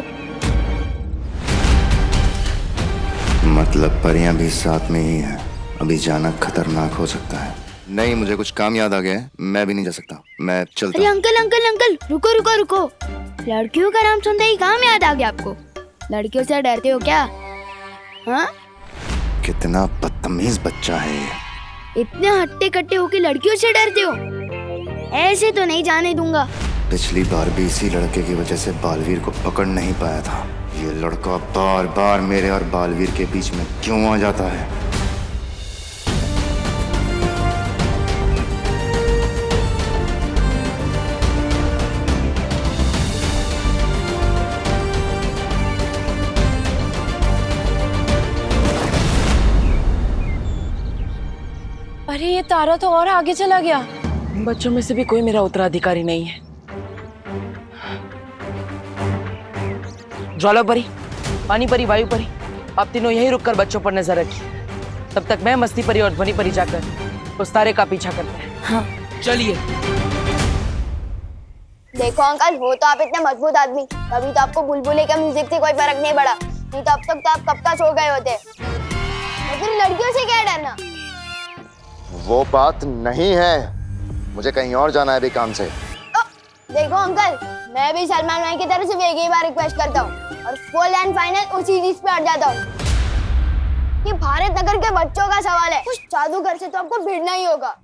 मतलब परियां भी साथ में ही हैं। अभी जाना खतरनाक हो सकता है। नहीं, मुझे कुछ काम याद आ गया है, मैं भी नहीं जा सकता, मैं चलता हूँ। अंकल, रुको। लड़कियों का नाम सुनते ही काम याद आ गया आपको? लड़कियों से डरते हो क्या? हाँ? कितना बदतमीज बच्चा है ये। इतने हट्टे कट्टे हो कि लड़कियों से डरते हो? ऐसे तो नहीं जाने दूंगा। पिछली बार भी इसी लड़के की वजह से बालवीर को पकड़ नहीं पाया था। ये लड़का बार बार मेरे और बालवीर के बीच में क्यों आ जाता है? अरे ये तारा तो और आगे चला गया। बच्चों में से भी कोई मेरा उत्तराधिकारी नहीं है। ज्वाला परी, पानी परी, वायु परी, आप तीनों यही रुककर बच्चों पर नजर रखिए। तब तक मैं, मस्ती परी और ध्वनि परी जाकर उस तारे का पीछा करते हैं। हाँ चलिए। देखो अंकल, हो तो आप इतने मजबूत आदमी, कभी तो आपको बुलबुले का म्यूजिक से कोई फर्क नहीं पड़ा, नहीं तो अब तक तो आप कब का सो गए होते। लेकिन लड़कियों से क्या डरना? वो बात नहीं है, मुझे कहीं और जाना है अभी काम से। देखो अंकल, मैं भी सलमान भाई की तरफ से एक ही बार रिक्वेस्ट करता हूँ और फुल एंड फाइनल उसी चीज पे अड़ जाता हूँ कि भारत नगर के बच्चों का सवाल है, उस जादूगर से तो आपको भिड़ना ही होगा।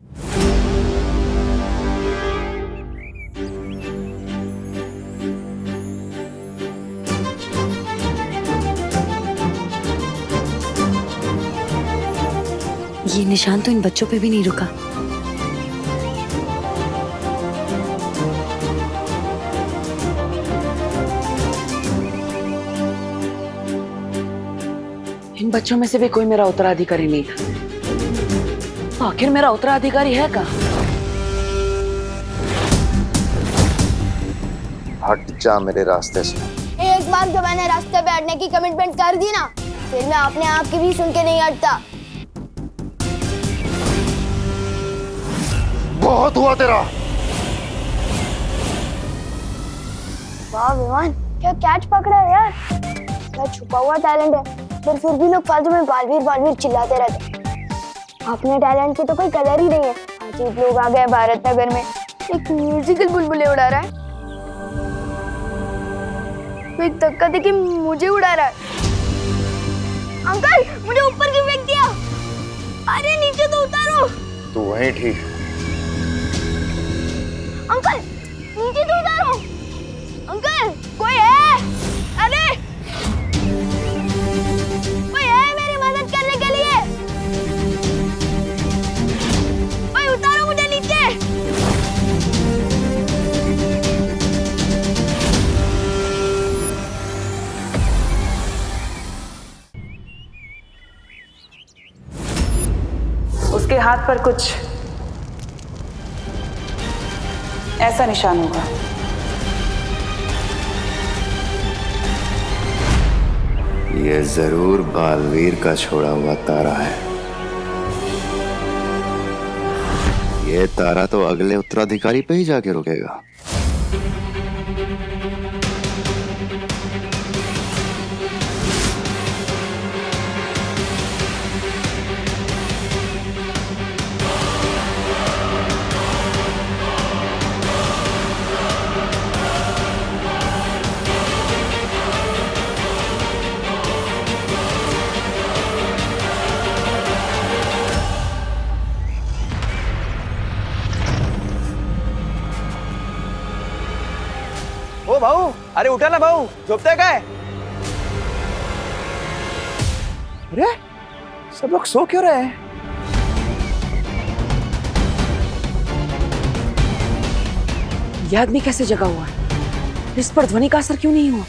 ये निशान तो इन बच्चों पे भी नहीं रुका। इन बच्चों में से भी कोई मेरा उत्तराधिकारी नहीं था। आखिर मेरा उत्तराधिकारी है कहाँ? हट जा मेरे रास्ते से। एक बार जब मैंने रास्ते पे हटने की कमिटमेंट कर दी ना, फिर मैं अपने आप की भी सुन के नहीं हटता। बहुत हुआ तेरा। वाह विमान, क्या कैच पकड़ा है यार। क्या छुपा हुआ टैलेंट है, पर फिर भी लोग फालतू में बालवीर चिल्लाते रहते। अपने टैलेंट की तो कोई कदर ही नहीं है। अजीब लोग आ गए भारत नगर में, एक म्यूजिकल बुलबुले उड़ा रहा है, तो एक धक्का देके मुझे उड़ा रहा है। अंकल, मुझे ऊपर क्यों फेंक दिया? अरे नीचे तो उतारो। तू वहीं ठीक। अंकल नीचे तो उतारो। अंकल कोई है? अरे कोई है मेरी मदद करने के लिए? कोई उतारो मुझे नीचे। उसके हाथ पर कुछ ऐसा निशान होगा। ये जरूर बालवीर का छोड़ा हुआ तारा है। ये तारा तो अगले उत्तराधिकारी पे ही जाके रुकेगा। ओ भाऊ, अरे उठा ना भाऊ, झोपते काय? अरे सब लोग सो क्यों रहे हैं? यह आदमी कैसे जगा हुआ है? इस पर ध्वनि का असर क्यों नहीं हुआ?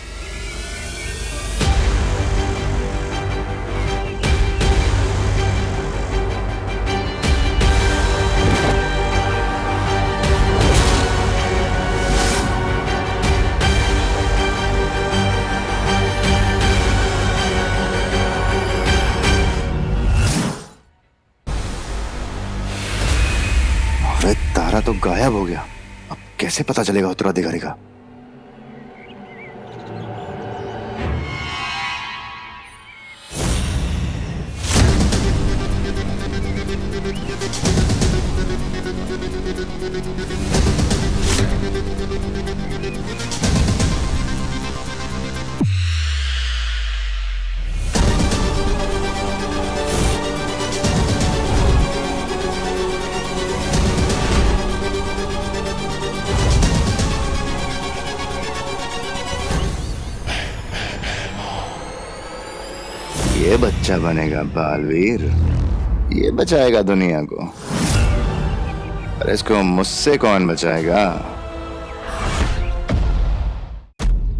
अरे तारा तो गायब हो गया। अब कैसे पता चलेगा उत्तराधिकारी का? ये बच्चा बनेगा बालवीर, ये बचाएगा दुनिया को। पर इसको मुझसे कौन बचाएगा?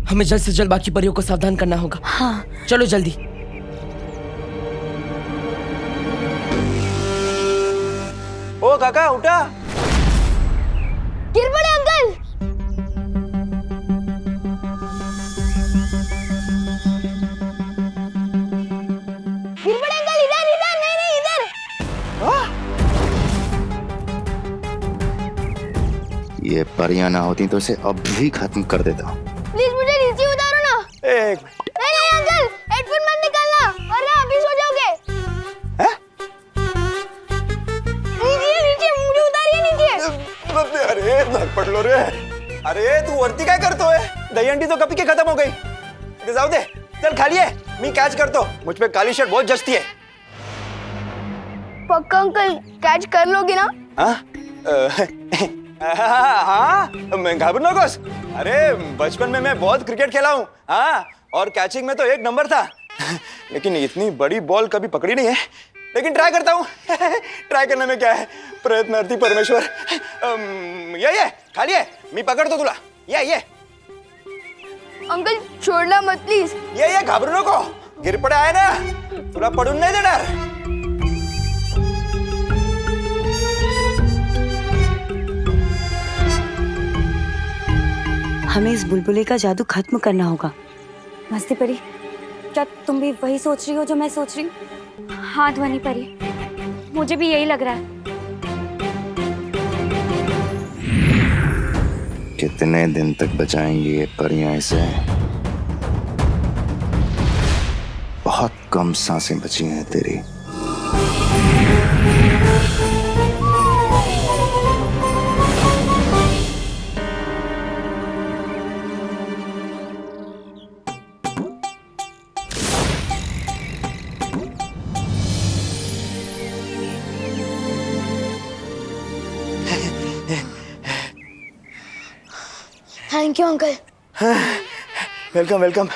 हमें जल्द से जल्द बाकी परियों को सावधान करना होगा। हाँ चलो जल्दी। ओ काका उठा। गिर पड़े अंकल। गिर पड़े अंकल, इधर इधर, नहीं इधर। ये परियां ना होती तो इसे अब भी खत्म कर देता। प्लीज मुझे नीचे उतारो ना। एक नहीं अंकल, हेडफोन मत निकालना वरना अभी सो जाओगे। नीचे नीचे मुझे उतारिए नीचे। अरे धक पड़ लो रे। अरे तू वरती काय करतोय? दहीहंडी तो कभी के खत्म हो गई। ते जाऊ दे, चल खाली है, मी कैच करतो। मुझ पे काली शर्ट बहुत जचती है। पक्का अंकल कैच कर लोगे ना? हाँ मैं घाबरू नकोस। अरे बचपन में मैं बहुत क्रिकेट खेला हूँ। हाँ और कैचिंग में तो एक नंबर था। लेकिन इतनी बड़ी बॉल कभी पकड़ी नहीं है। लेकिन ट्राई करता हूँ। ट्राई करने में क्या है, प्रयत्नार्थी परमेश्वर। ये खाली है, मी पकड़तो तुला। ये अंकल छोड़ना मत प्लीज। ये घाबरू नको, गिर पडे आहे ना, तुला पडून नाही देणार। हमें इस बुलबुले का जादू खत्म करना होगा। मस्ती परी, क्या तुम भी वही सोच रही हो जो मैं सोच रही हूँ? हाँ ध्वनि परी, मुझे भी यही लग रहा है। कितने दिन तक बचाएंगी ये परियां इसे? बहुत कम सांसें बची हैं तेरी। Thank you uncle. Welcome welcome.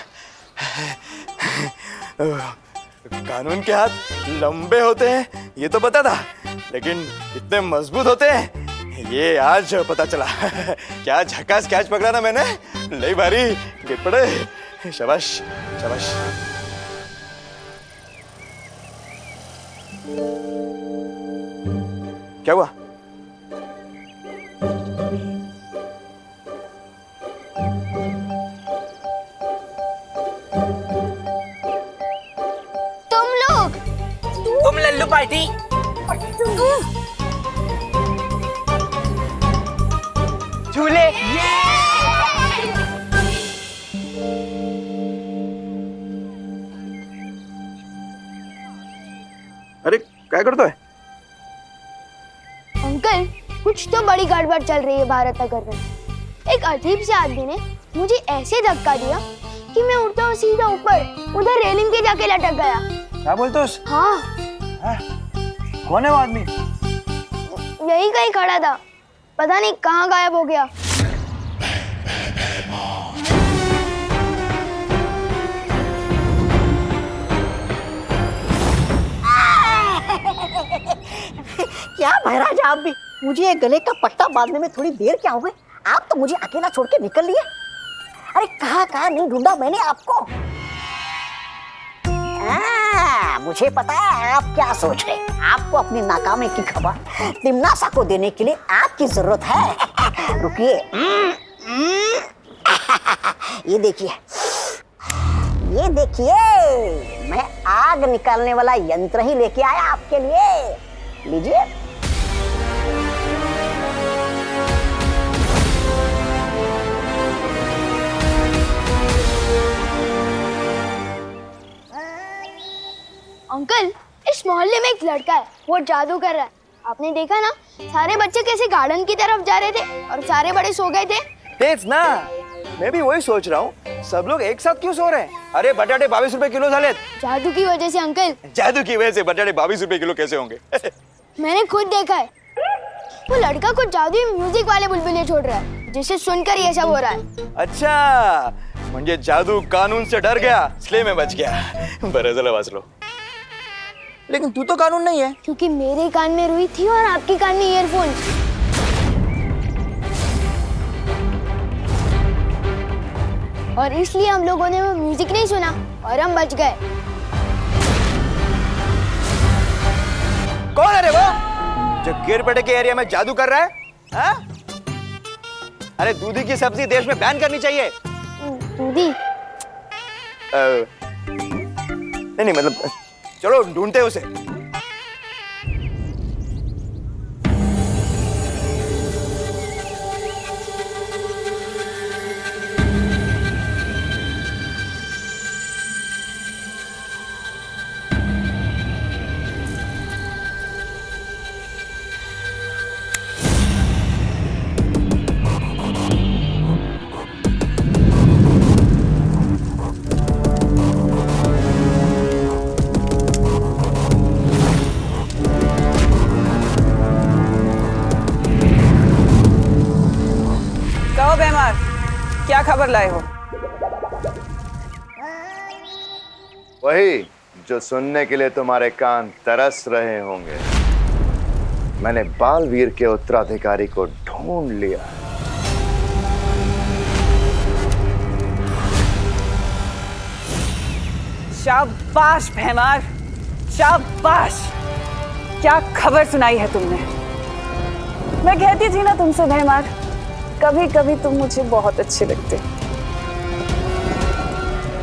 कानून के हाथ लंबे होते हैं ये तो पता था, लेकिन इतने मजबूत होते हैं ये आज पता चला। क्या झकास कैच पकड़ा ना मैंने, ले भारी गिर पड़े। शाबाश शाबाश। क्या हुआ? तुम लल्लू पार्टी। झूले। अरे क्या करता है? अंकल कुछ तो बड़ी गड़बड़ चल रही है भारत नगर में। एक अजीब से आदमी ने मुझे ऐसे धक्का दिया कि मैं उड़ता हुआ सीधा ऊपर उधर रेलिंग के जाके लटक गया। क्या बोलते हो? हाँ। कौन है वो आदमी? यही कहीं खड़ा था, पता नहीं कहाँ गायब हो गया। क्या महाराज आप भी, मुझे ये गले का पट्टा बांधने में थोड़ी देर क्या हो गई? आप तो मुझे अकेला छोड़ के निकल लिए। अरे कहाँ नहीं ढूंढा मैंने आपको। मुझे पता है आप क्या सोच रहे हैं। आपको अपनी नाकामी की खबर तिम्नासा को देने के लिए आपकी जरूरत है। रुकिए, ये देखिए, ये देखिए, मैं आग निकालने वाला यंत्र ही लेके आया आपके लिए। लीजिए। अंकल इस मोहल्ले में एक लड़का है, वो जादू कर रहा है। आपने देखा ना, सारे बच्चे कैसे गार्डन की तरफ जा रहे थे और सारे बड़े सो गए थे। तेज ना, मैं भी वही सोच रहा हूँ, सब लोग एक साथ क्यों सो रहे हैं? अरे बटाटे 22 रुपए किलो झाले। जादू की वजह से अंकल। जादू की वजह से बटाटे 22 रुपए किलो कैसे होंगे? मैंने खुद देखा है, वो लड़का कुछ जादुई म्यूजिक वाले बुलबुले छोड़ रहा है, जिसे सुनकर ये सब हो रहा है। अच्छा, म्हणजे जादू कानून से डर गया इसलिए मैं बच गया। बरं झालं वाचलो। लेकिन तू तो कानून नहीं है। क्योंकि मेरे कान में रुई थी और आपके कान में ईयरफोन्स। और इसलिए हम लोगों ने वो म्यूजिक नहीं सुना और हम बच गए। कौन है रे वो जो गिरपेटे के एरिया में जादू कर रहा है? हा? अरे दूधी की सब्जी देश में बैन करनी चाहिए। दूधी? नहीं मतलब चलो ढूंढते उसे। क्या खबर लाए हो? वही जो सुनने के लिए तुम्हारे कान तरस रहे होंगे। मैंने बालवीर के उत्तराधिकारी को ढूंढ लिया। शाबाश भैमार, शाबाश। क्या खबर सुनाई है तुमने? मैं कहती थी ना तुमसे भैमार, कभी कभी तुम मुझे बहुत अच्छे लगते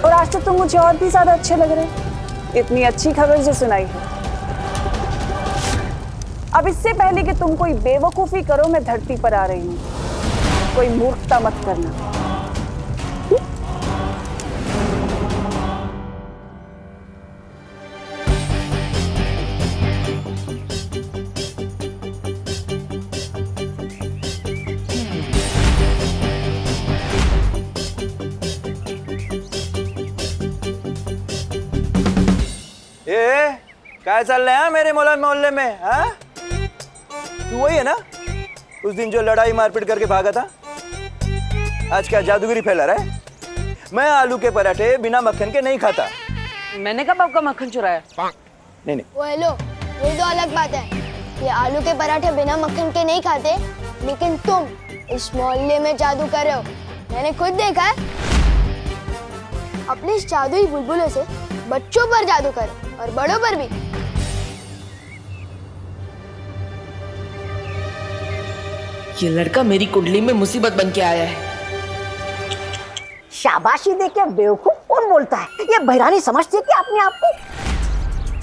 और आज तो तुम मुझे और भी ज्यादा अच्छे लग रहे। इतनी अच्छी खबर जो सुनाई है। अब इससे पहले कि तुम कोई बेवकूफी करो, मैं धरती पर आ रही हूँ। कोई मूर्खता मत करना। क्या चल रहा है मेरे मोहल्ले में? हाँ? तू वही है ना उस दिन जो लड़ाई मारपीट करके भागा था? आज क्या जादूगरी फैला रहा है? मैं आलू के पराठे बिना मक्खन के नहीं खाता। मैंने कब आपका मक्खन चुराया? नहीं नहीं। वो हेलो, ये तो अलग बात है। ये आलू के पराठे बिना मक्खन के नहीं खाते, लेकिन तुम इस मोहल्ले में जादू कर रहे हो। मैंने खुद देखा है। अपने इस जादुई बुलबुलों से बच्चों पर जादू कर और बड़ों पर भी। ये लड़का मेरी कुंडली में मुसीबत बन के आया है। शाबाशी देके बेवकूफ कौन बोलता है? ये बहरानी समझती है कि अपने आप को।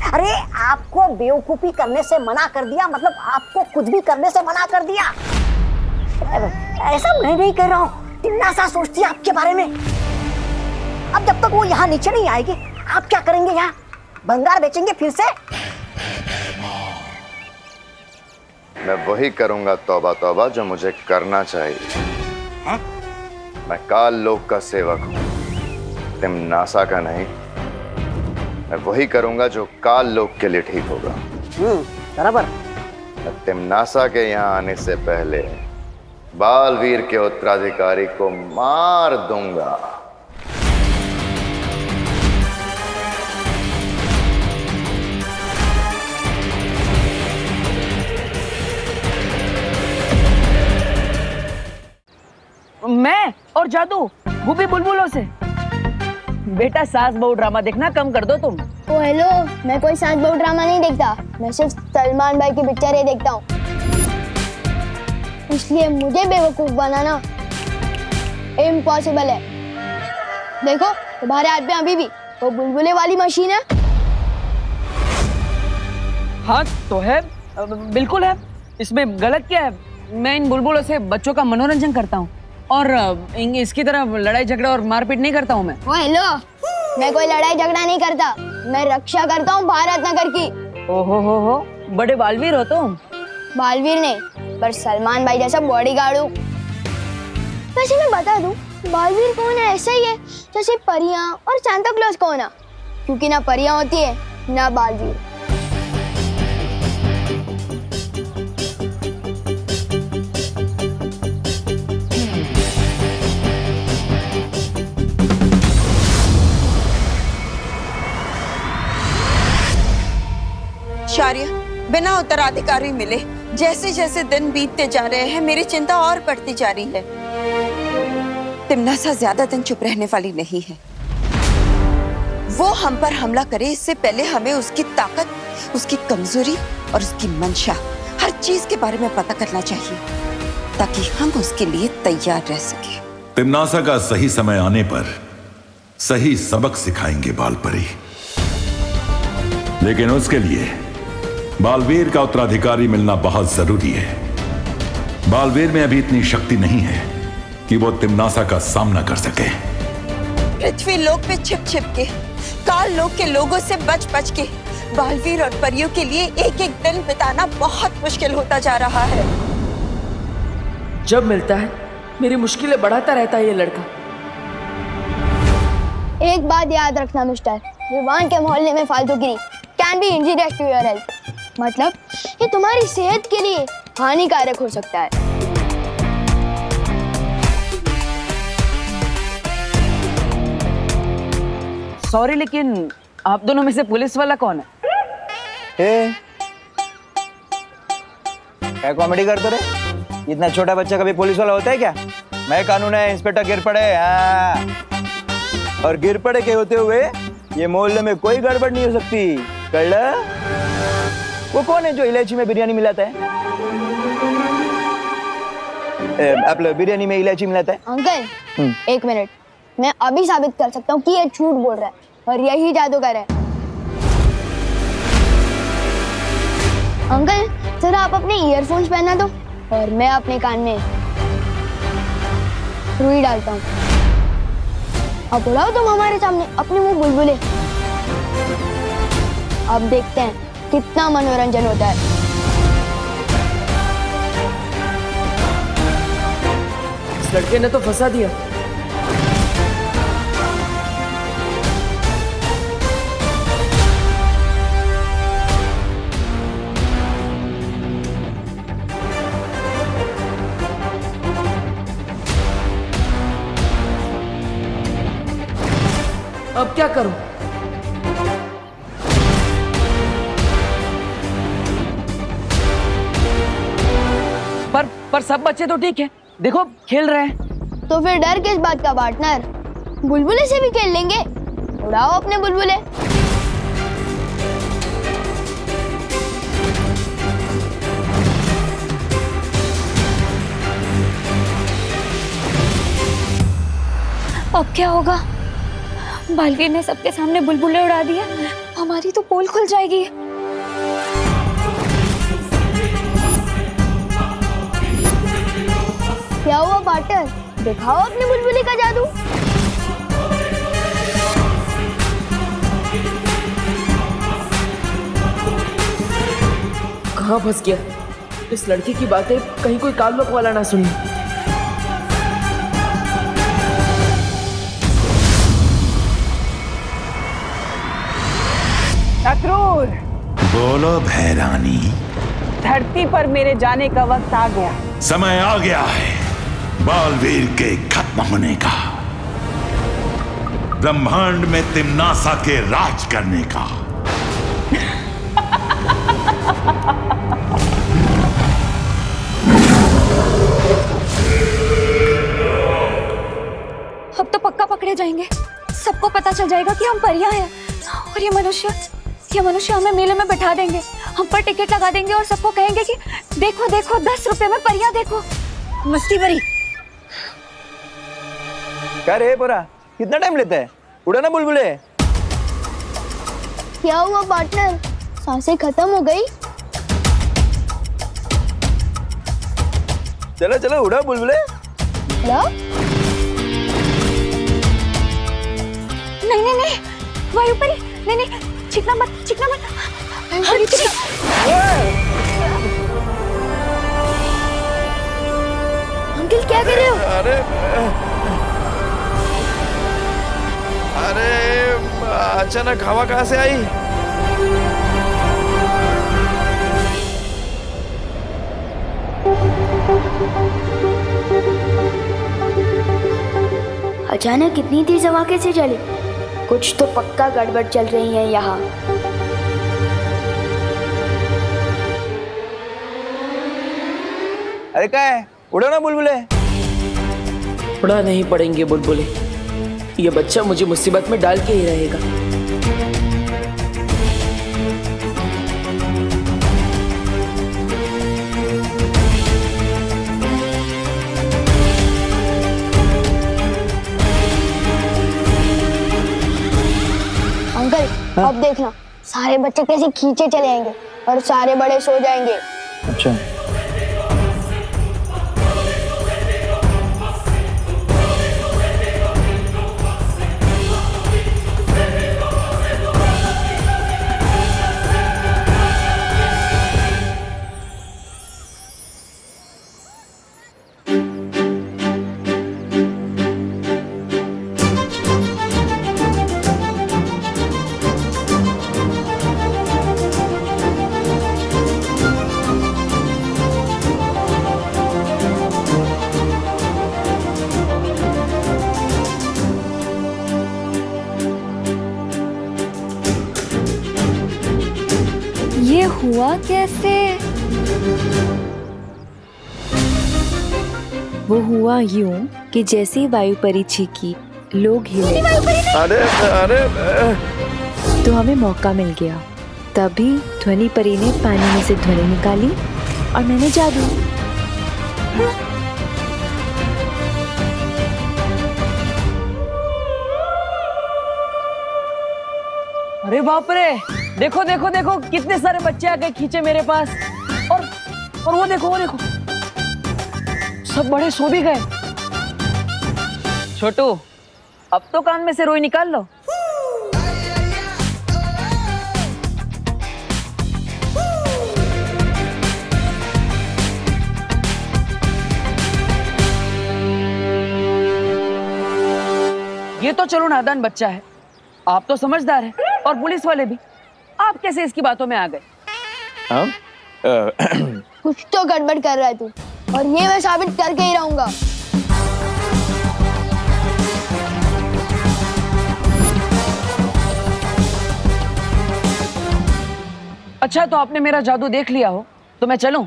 अरे आपको बेवकूफी करने से मना कर दिया, मतलब आपको कुछ भी करने से मना कर दिया। ऐसा मैं नहीं कह रहा हूँ, टिन्नासा सोचती है आपके बारे में। अब जब तक वो यहाँ नीचे नहीं आएगी, आप क्या करेंगे? यहाँ भंगार बेचेंगे फिर से? मैं वही करूंगा तौबा तौबा जो मुझे करना चाहिए। हाँ? मैं काल लोक का सेवक हूँ, तिम्नासा का नहीं। मैं वही करूंगा जो काल लोक के लिए ठीक होगा। बराबर। मैं तिम्नासा के यहाँ आने से पहले बालवीर के उत्तराधिकारी को मार दूंगा। मैं और जादू, वो भी बुलबुलों से। बेटा सास बहू ड्रामा देखना कम कर दो तुम। ओ हेलो, मैं कोई सास बहू ड्रामा नहीं देखता। मैं सिर्फ सलमान भाई की पिक्चरें देखता हूँ। इसलिए मुझे बेवकूफ बनाना इम्पॉसिबल है। देखो तुम्हारे हाथ में अभी भी वो बुलबुले वाली मशीन है। हाँ तो है, बिल्कुल है। इसमें गलत क्या है? मैं इन बुलबुलों से बच्चों का मनोरंजन करता हूँ और इसकी तरह लड़ाई झगड़ा और मारपीट नहीं करता हूँ मैं। ओ हेलो, मैं कोई लड़ाई झगड़ा नहीं करता। मैं रक्षा करता हूँ भारत नगर की। ओहो हो, बड़े बालवीर हो तुम। बालवीर नहीं, पर सलमान भाई जैसा बॉडीगार्ड हूँ। वैसे मैं बता दूं, बालवीर कौन है? ऐसा ही है जैसे परियां और सांता क्लॉज कौन है, क्योंकि ना परियां होती है ना बालवीर। शारिया, बिना उत्तराधिकारी मिले जैसे जैसे दिन बीतते जा रहे हैं, मेरी चिंता और बढ़ती जा रही है। तिम्नासा ज्यादा दिन चुप रहने वाली नहीं है। वो हम पर हमला करे इससे पहले हमें उसकी ताकत, उसकी कमजोरी और उसकी मंशा, हर चीज के बारे में पता करना चाहिए, ताकि हम उसके लिए तैयार रह सके। तिम्नासा का सही समय आने पर सही सबक सिखाएंगे बालपरी, लेकिन उसके लिए बालवीर का उत्तराधिकारी मिलना बहुत जरूरी है। बालवीर में अभी इतनी शक्ति नहीं है कि वो तिम्नासा का सामना कर सके। पृथ्वी लोक पे छिप छिप के, काल लोक के लोगों से बच बच के बालवीर और परियों के लिए एक एक दिन बिताना बहुत मुश्किल होता जा रहा है। जब मिलता है मेरी मुश्किलें बढ़ाता रहता है ये लड़का। एक बात याद रखना मिस्टर, रिवान के मोहल्ले में फालतूगिरी can be injurious to your health. मतलब ये तुम्हारी सेहत के लिए हानिकारक हो सकता है। सॉरी, लेकिन आप दोनों में से पुलिस वाला कौन है? क्या कॉमेडी करते रे? इतना छोटा बच्चा कभी पुलिस वाला होता है क्या? मैं कानून है, इंस्पेक्टर गिरपड़े। हाँ। और गिरपड़े के होते हुए ये मोहल्ले में कोई गड़बड़ नहीं हो सकती। कल्ला? वो कौन है जो इलायची में बिरयानी मिलाता है? आप लोग बिरयानी में इलायची मिलाता है? अंकल एक मिनट, मैं अभी साबित कर सकता हूँ कि ये झूठ बोल रहा है और यही जादूगर है। अंकल जरा आप अपने ईयरफोन्स पहना दो और मैं अपने कान में रुई डालता हूँ। अब उड़ाओ तुम हमारे सामने अपने मुंह बुलबुले। अब देखते हैं कितना मनोरंजन होता है। इस लड़के ने तो फंसा दिया। पर सब बच्चे तो ठीक है, देखो खेल रहे हैं। तो फिर डर किस बात का पार्टनर? बुलबुले से भी खेल लेंगे। उड़ाओ अपने बुलबुले। अब क्या होगा? बालवीर ने सबके सामने बुलबुले उड़ा दिया, हमारी तो पोल खुल जाएगी। क्या हुआ पार्टनर? दिखाओ अपने बुलबुले का जादू। कहाँ फंस गया? इस लड़की की बातें कहीं कोई कालबक वाला ना सुने। अक्रूर, बोलो भैरानी। धरती पर मेरे जाने का वक्त आ गया। समय आ गया है बालवीर के खत्म होने का, ब्रह्मांड में तिम्नासा के राज करने का। अब तो पक्का पकड़े जाएंगे। सबको पता चल जाएगा कि हम परियां हैं। और ये मनुष्य हमें मेले में बैठा देंगे, हम पर टिकट लगा देंगे और सबको कहेंगे कि देखो देखो 10 रुपए में परियां देखो। मस्ती भरी। क्या रे पोरा, कितना टाइम लेता है? उड़ा ना बुलबुले। क्या हुआ पार्टनर? सांसें खत्म हो गई? चलो चलो उड़ा बुलबुले। हेलो? नहीं वायुपरी, नहीं चिकना मत। वायुपरी, अंकल क्या कर रहे हो? अरे अचानक हवा कहाँ से आई? अचानक इतनी तेज हवा कैसे चली? कुछ तो पक्का गड़बड़ चल रही है यहाँ। अरे क्या है? उड़ो ना बुलबुले। उड़ा नहीं पड़ेंगे बुलबुले, ये बच्चा मुझे मुसीबत में डाल के ही रहेगा। अंकल अब देखना, सारे बच्चे कैसे खींचे चले आएंगे और सारे बड़े सो जाएंगे। अच्छा। ये हुआ कैसे? वो हुआ यूं कि जैसे ही वायुपरी चीखी, लोग हिले। अरे तो हमें मौका मिल गया। तभी ध्वनि परी ने पानी में से ध्वनि निकाली और मैंने जादू। अरे बाप रे, देखो देखो देखो कितने सारे बच्चे आ गए खींचे मेरे पास। और वो देखो सब बड़े सो भी गए। छोटू, अब तो कान में से रोई निकाल लो। ये तो चलो नादान बच्चा है, आप तो समझदार हैं और पुलिस वाले भी। आप कैसे इसकी बातों में आ गए? कुछ तो गड़बड़ कर रहा है तू, और ये मैं साबित करके ही रहूंगा। अच्छा, तो आपने मेरा जादू देख लिया हो तो मैं चलूं?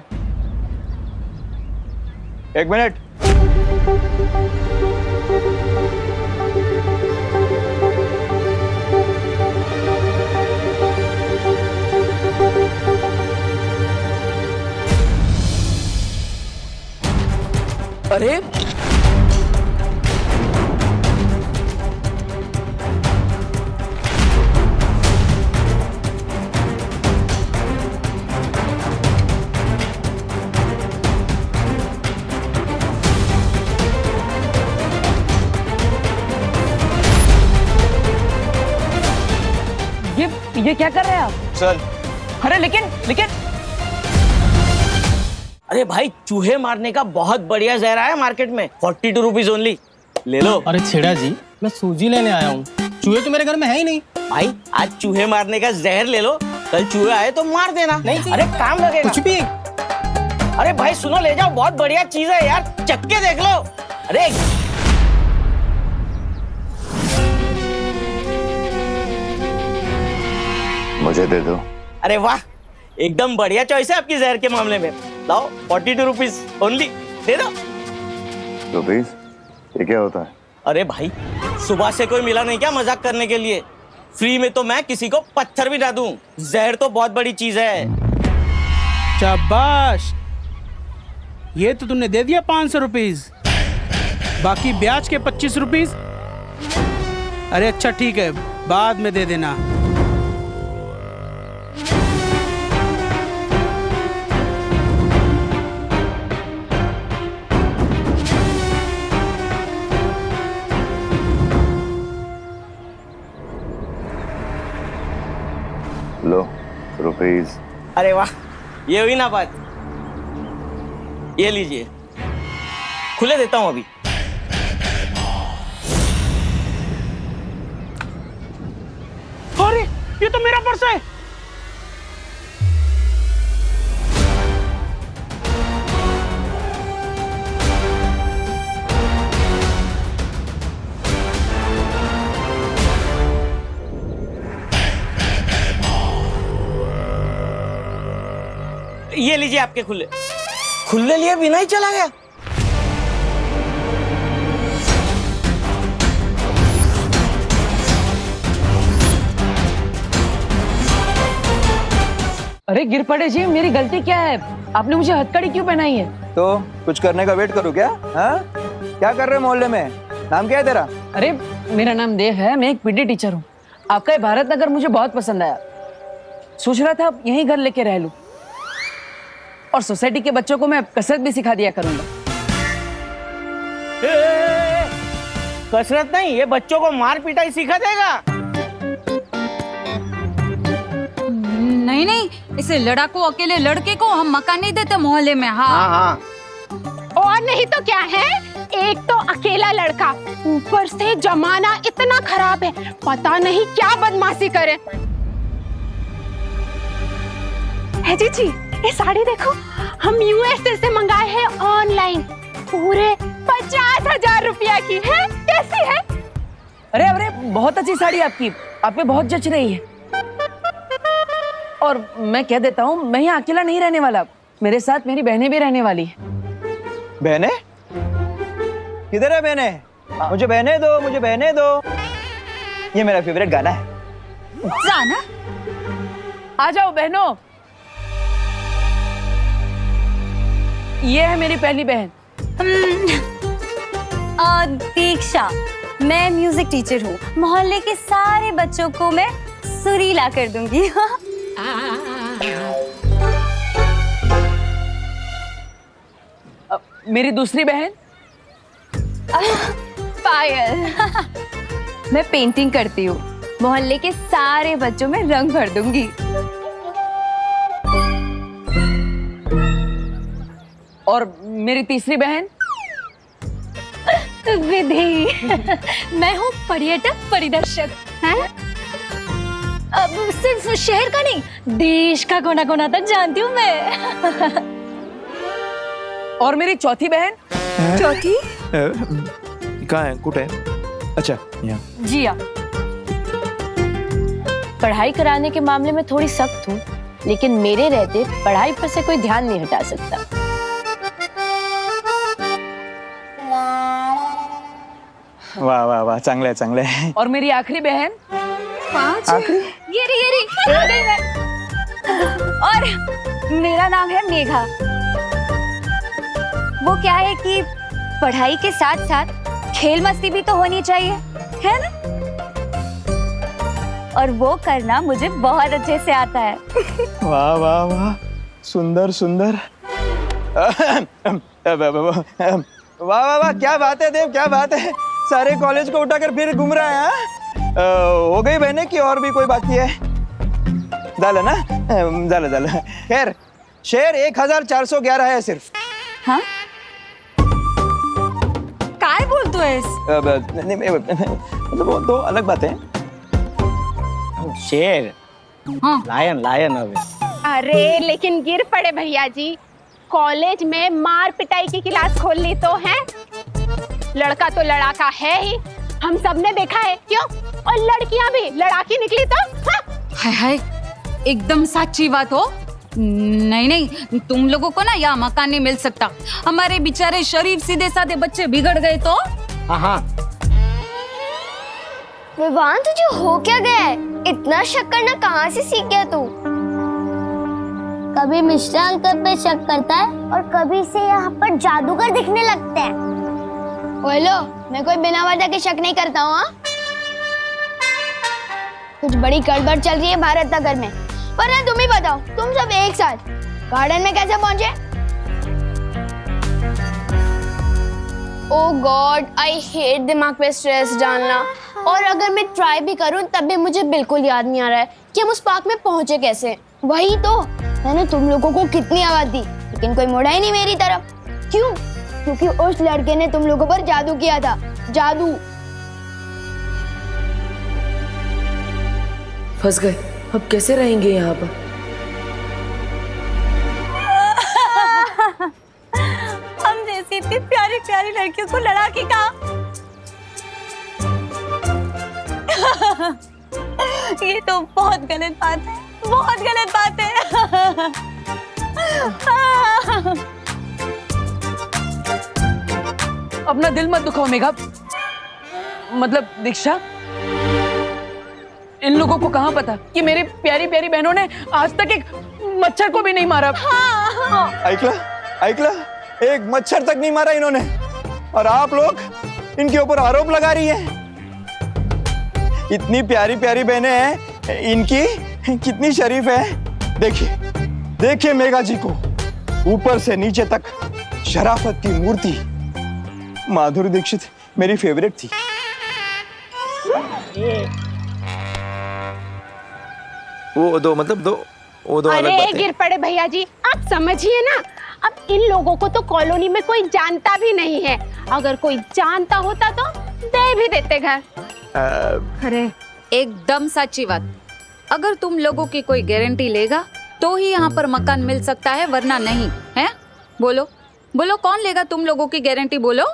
एक मिनट। अरे ये क्या कर रहे हैं आप? चल। अरे लेकिन अरे भाई, चूहे मारने का बहुत बढ़िया जहर आया मार्केट में, 42 रुपीज ओनली, ले लो। अरे छेड़ा जी, मैं सूजी लेने आया हूँ, चूहे तो मेरे घर में है ही नहीं। भाई आज चूहे मारने का जहर ले लो, कल चूहे आए तो मार देना। नहीं, अरे काम लगेगा। कुछ भी। अरे भाई सुनो, ले जाओ, बहुत बढ़िया चीज है यार, चक्के देख लो। अरे मुझे दे दो। अरे वाह, एकदम बढ़िया चॉइस है आपकी जहर के मामले में। लाओ 42 रुपीज ओनली, दे दो। रुपीज? ये क्या होता है? अरे भाई, सुबह से कोई मिला नहीं क्या मजाक करने के लिए? फ्री में तो मैं किसी को पत्थर भी ना दूं। जहर तो बहुत बड़ी चीज है। शाबाश, ये तो तुमने दे दिया 500 रुपीज, बाकी ब्याज के 25 रुपीज। अरे अच्छा ठीक है, बाद में दे देना। लो रुपीज। अरे वाह, ये हुई ना बात। ये लीजिए, खुले देता हूं अभी। अरे ये तो मेरा पर्स है। ये लीजिए आपके खुले। खुले लिए बिना ही चला गया। अरे गिर पड़े जी, मेरी गलती क्या है? आपने मुझे हथकड़ी क्यों पहनाई है? तो कुछ करने का वेट करूँ क्या? हाँ, क्या कर रहे हैं मोहल्ले में? नाम क्या है तेरा? अरे मेरा नाम देव है, मैं एक पीटी टीचर हूँ। आपका ये भारत नगर मुझे बहुत पसंद आया, सोच रहा था यहीं घर लेके रह लूं और सोसाइटी के बच्चों को मैं कसरत भी सिखा दिया करूंगा। कसरत नहीं, ये बच्चों को मार पिटाई सिखा देगा। नहीं नहीं, इसे लड़ाकू अकेले लड़के को हम मकान नहीं देते मोहल्ले में। हाँ। और नहीं तो क्या है, एक तो अकेला लड़का, ऊपर से जमाना इतना खराब है, पता नहीं क्या बदमाशी करे। है जी, ये साड़ी देखो, हम यूएसए से मंगाए हैं ऑनलाइन, पूरे 50,000 रुपया की है। कैसी है? अरे बहुत अच्छी साड़ी आपकी, आप पे बहुत जच रही है। और मैं कह देता हूँ, मैं यहाँ अकेला नहीं रहने वाला, मेरे साथ मेरी बहनें भी रहने वाली है। बहनें? किधर है बहनें? मुझे बहनें दो, मुझे बहनें दो। ये मेरा फेवरेट गाना है। जाना? आ जाओ बहनों। ये है मेरी पहली बहन दीक्षा। मैं म्यूजिक टीचर हूँ, मोहल्ले के सारे बच्चों को मैं सुरीला कर दूंगी। मेरी दूसरी बहन पायल। मैं पेंटिंग करती हूँ, मोहल्ले के सारे बच्चों में रंग भर दूंगी। और मेरी तीसरी बहन विधि। मैं हूँ पर्यटक परिदर्शक। अब सिर्फ शहर का नहीं, देश का कोना कोना तक जानती हूँ मैं। और मेरी चौथी बहन? चौथी? कहाँ है? कुट है? अच्छा, यहाँ। जी हाँ, पढ़ाई कराने के मामले में थोड़ी सख्त हूँ, लेकिन मेरे रहते पढ़ाई पर से कोई ध्यान नहीं हटा सकता। वाह वाह वाह, चांगलं आहे चांगलं आहे. और मेरी आखिरी बहन 5 आखिरी? ये रही आ गई मैं। और मेरा नाम है मेघा। वो क्या है कि पढ़ाई के साथ साथ खेल मस्ती भी तो होनी चाहिए, है ना? और वो करना मुझे बहुत अच्छे से आता है। वाह वाह वाह, सुंदर सुंदर। वाह वाह वाह, क्या बात है देव, क्या बात है। सारे कॉलेज को उठाकर फिर घूम रहा है। हो गई बहने की और भी कोई बाकी है? झालं ना? झालं झालं. खैर शेर 1411 है सिर्फ. हाँ? काय बोलतोयस? मतलब वो तो अलग बात है. शेर लायन लायन अबे. अरे लेकिन गिर पड़े भैया जी, कॉलेज में मार पिटाई की क्लास खोल ली तो है। लड़का तो लड़ाका है ही, हम सब ने देखा है, क्यों? और लड़कियां भी लड़ाकी निकली तो हाँ? हाय हाय, एकदम सच्ची बात हो। नहीं नहीं, तुम लोगों को ना यहाँ मकान नहीं मिल सकता। हमारे बेचारे शरीफ सीधे साधे बच्चे बिगड़ गए तो। हाँ विवान, तुझे हो क्या गया है? इतना शक करना कहाँ से सीख गया तू? कभी मिश्रा अंकल पे शक करता है और कभी से यहाँ पर जादूगर दिखने लगते हैं। बोलो, मैं कोई बिना वजह के शक नहीं करता हूँ। कुछ बड़ी गड़बड़ चल रही है भारत नगर में। वरना तुम ही बताओ, तुम सब एक साथ गार्डन में कैसे पहुंचे? ओह गॉड, आई हेट दिमाग पे स्ट्रेस डालना। और अगर मैं ट्राई भी करूं तब भी मुझे बिल्कुल याद नहीं आ रहा है कि हम उस पार्क में पहुंचे कैसे। वही तो, मैंने तुम लोगों को कितनी आवाज दी लेकिन कोई मुड़ा ही नहीं मेरी तरफ। क्यों? क्योंकि उस लड़के ने तुम लोगों पर जादू किया था। जादू। फंस गए, अब कैसे रहेंगे यहाँ पर? हम जैसी इतनी प्यारी प्यारी लड़कियों को लड़ाकी का। ये तो बहुत गलत बात है, बहुत गलत बात है। अपना दिल मत दुखाओ मेघा। मतलब दीक्षा, इन लोगों को कहाँ पता कि मेरी प्यारी प्यारी बहनों ने आज तक एक मच्छर को भी नहीं मारा। ऐकला, एक मच्छर तक नहीं मारा इन्होंने, और आप लोग इनके ऊपर आरोप लगा रही हैं। इतनी प्यारी प्यारी बहनें हैं इनकी, कितनी शरीफ है। देखिए देखिए मेघा जी को, ऊपर से नीचे तक शराफत की मूर्ति। माधुरी दीक्षित मेरी फेवरेट थी। वो दो अरे गिर पड़े भैया जी, आप समझिए ना, अब इन लोगों को तो कॉलोनी में कोई जानता भी नहीं है। अगर कोई जानता होता तो दे भी देते घर। अरे एकदम सच्ची बात। अगर तुम लोगों की कोई गारंटी लेगा तो ही यहाँ पर मकान मिल सकता है, वरना नहीं है। बोलो बोलो, कौन लेगा तुम लोगों की गारंटी? बोलो।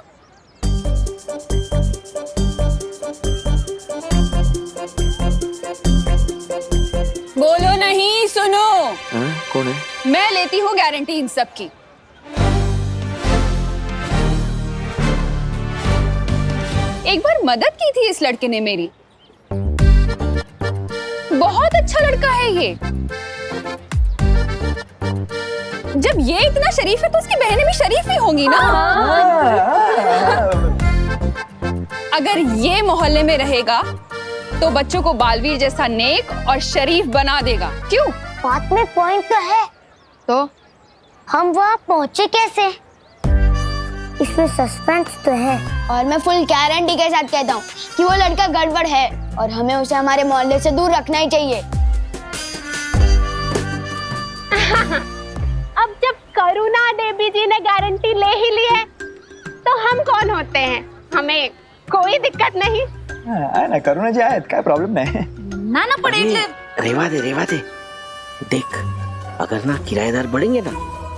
बोलो नहीं, सुनो। कौन है? मैं लेती हूँ गारंटी इन सब की। एक बार मदद की थी इस लड़के ने मेरी। बहुत अच्छा लड़का है ये। जब ये इतना शरीफ है तो उसकी बहनें भी शरीफ ही होंगी ना। अगर ये मोहल्ले में रहेगा तो बच्चों को बालवीर जैसा नेक और शरीफ बना देगा। क्यों? बात में पॉइंट तो है। तो हम वहाँ पहुँचे कैसे? इसमें सस्पेंस तो है। और मैं फुल गारंटी के साथ कहता हूँ कि वो लड़का गड़बड़ है और हमें उसे हमारे मोहल्ले से दूर रखना ही चाहिए। अब जब करुणा देवी जी ने गारंटी ले ही ली है तो हम कौन होते हैं? हमें कोई दिक्कत नहीं। ना करुणा जी आहेत, काय प्रॉब्लेम नाही। ना पड़े रेवा दे। देख, अगर ना किराएदार बढ़ेंगे ना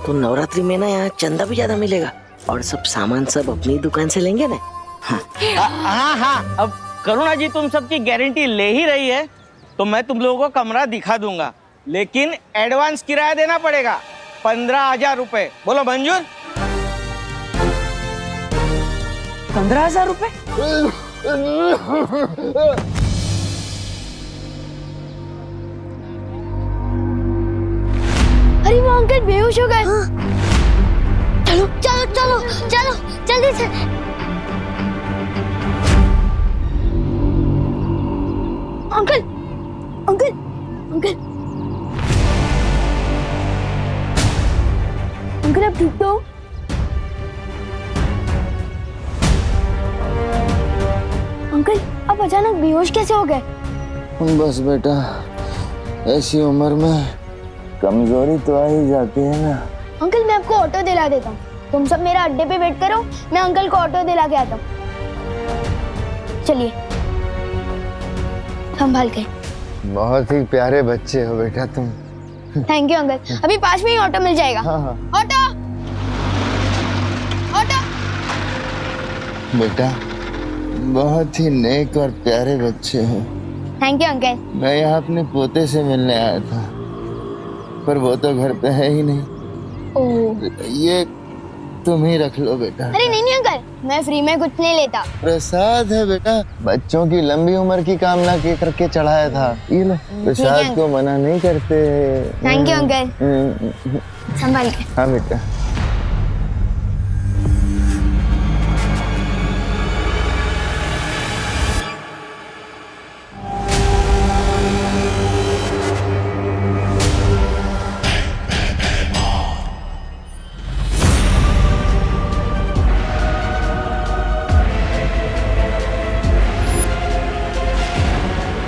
तो नवरात्रि में ना यहाँ चंदा भी ज्यादा मिलेगा और सब सामान सब अपनी दुकान से लेंगे ना। हाँ, अब करुणा जी तुम सबकी गारंटी ले ही रही है तो मैं तुम लोगों को कमरा दिखा दूंगा, लेकिन एडवांस किराया देना पड़ेगा 15,000 रुपए। बोलो मंजूर? 15,000 रुपए? अरे वो अंकल बेहोश हो गए। चलो चलो चलो चलो जल्दी से। अंकल अंकल अंकल अंकल आप ठीक तो हो? अंकल आप अचानक बेहोश कैसे हो गए? बस बेटा, ऐसी उम्र में कमजोरी तो आ ही जाती है ना। अंकल मैं आपको ऑटो दिला देता हूँ, तुम सब मेरा अड्डे पे वेट करो, मैं अंकल को ऑटो दिला के आता हूँ। चलिए संभाल के। बहुत ही प्यारे बच्चे हो बेटा तुम। थैंक यू अंकल, अभी पास में ही ऑटो मिल जाएगा। हाँ हाँ। Auto auto. बेटा बहुत ही नेक और प्यारे बच्चे हो। Thank you uncle. मैं यहाँ अपने पोते से मिलने आया था, पर वो तो घर पे है ही नहीं। ओह। ये तुम ही रख लो बेटा। अरे नहीं अंकल, मैं फ्री में कुछ नहीं लेता। प्रसाद है बेटा, बच्चों की लंबी उम्र की कामना के करके चढ़ाया था। ये लो, प्रसाद को मना नहीं करते। Thank you uncle. संभाल के। हाँ बेटा।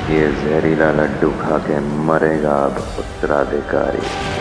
ये जहरीला लड्डू खा के मरेगा अब उत्तराधिकारी।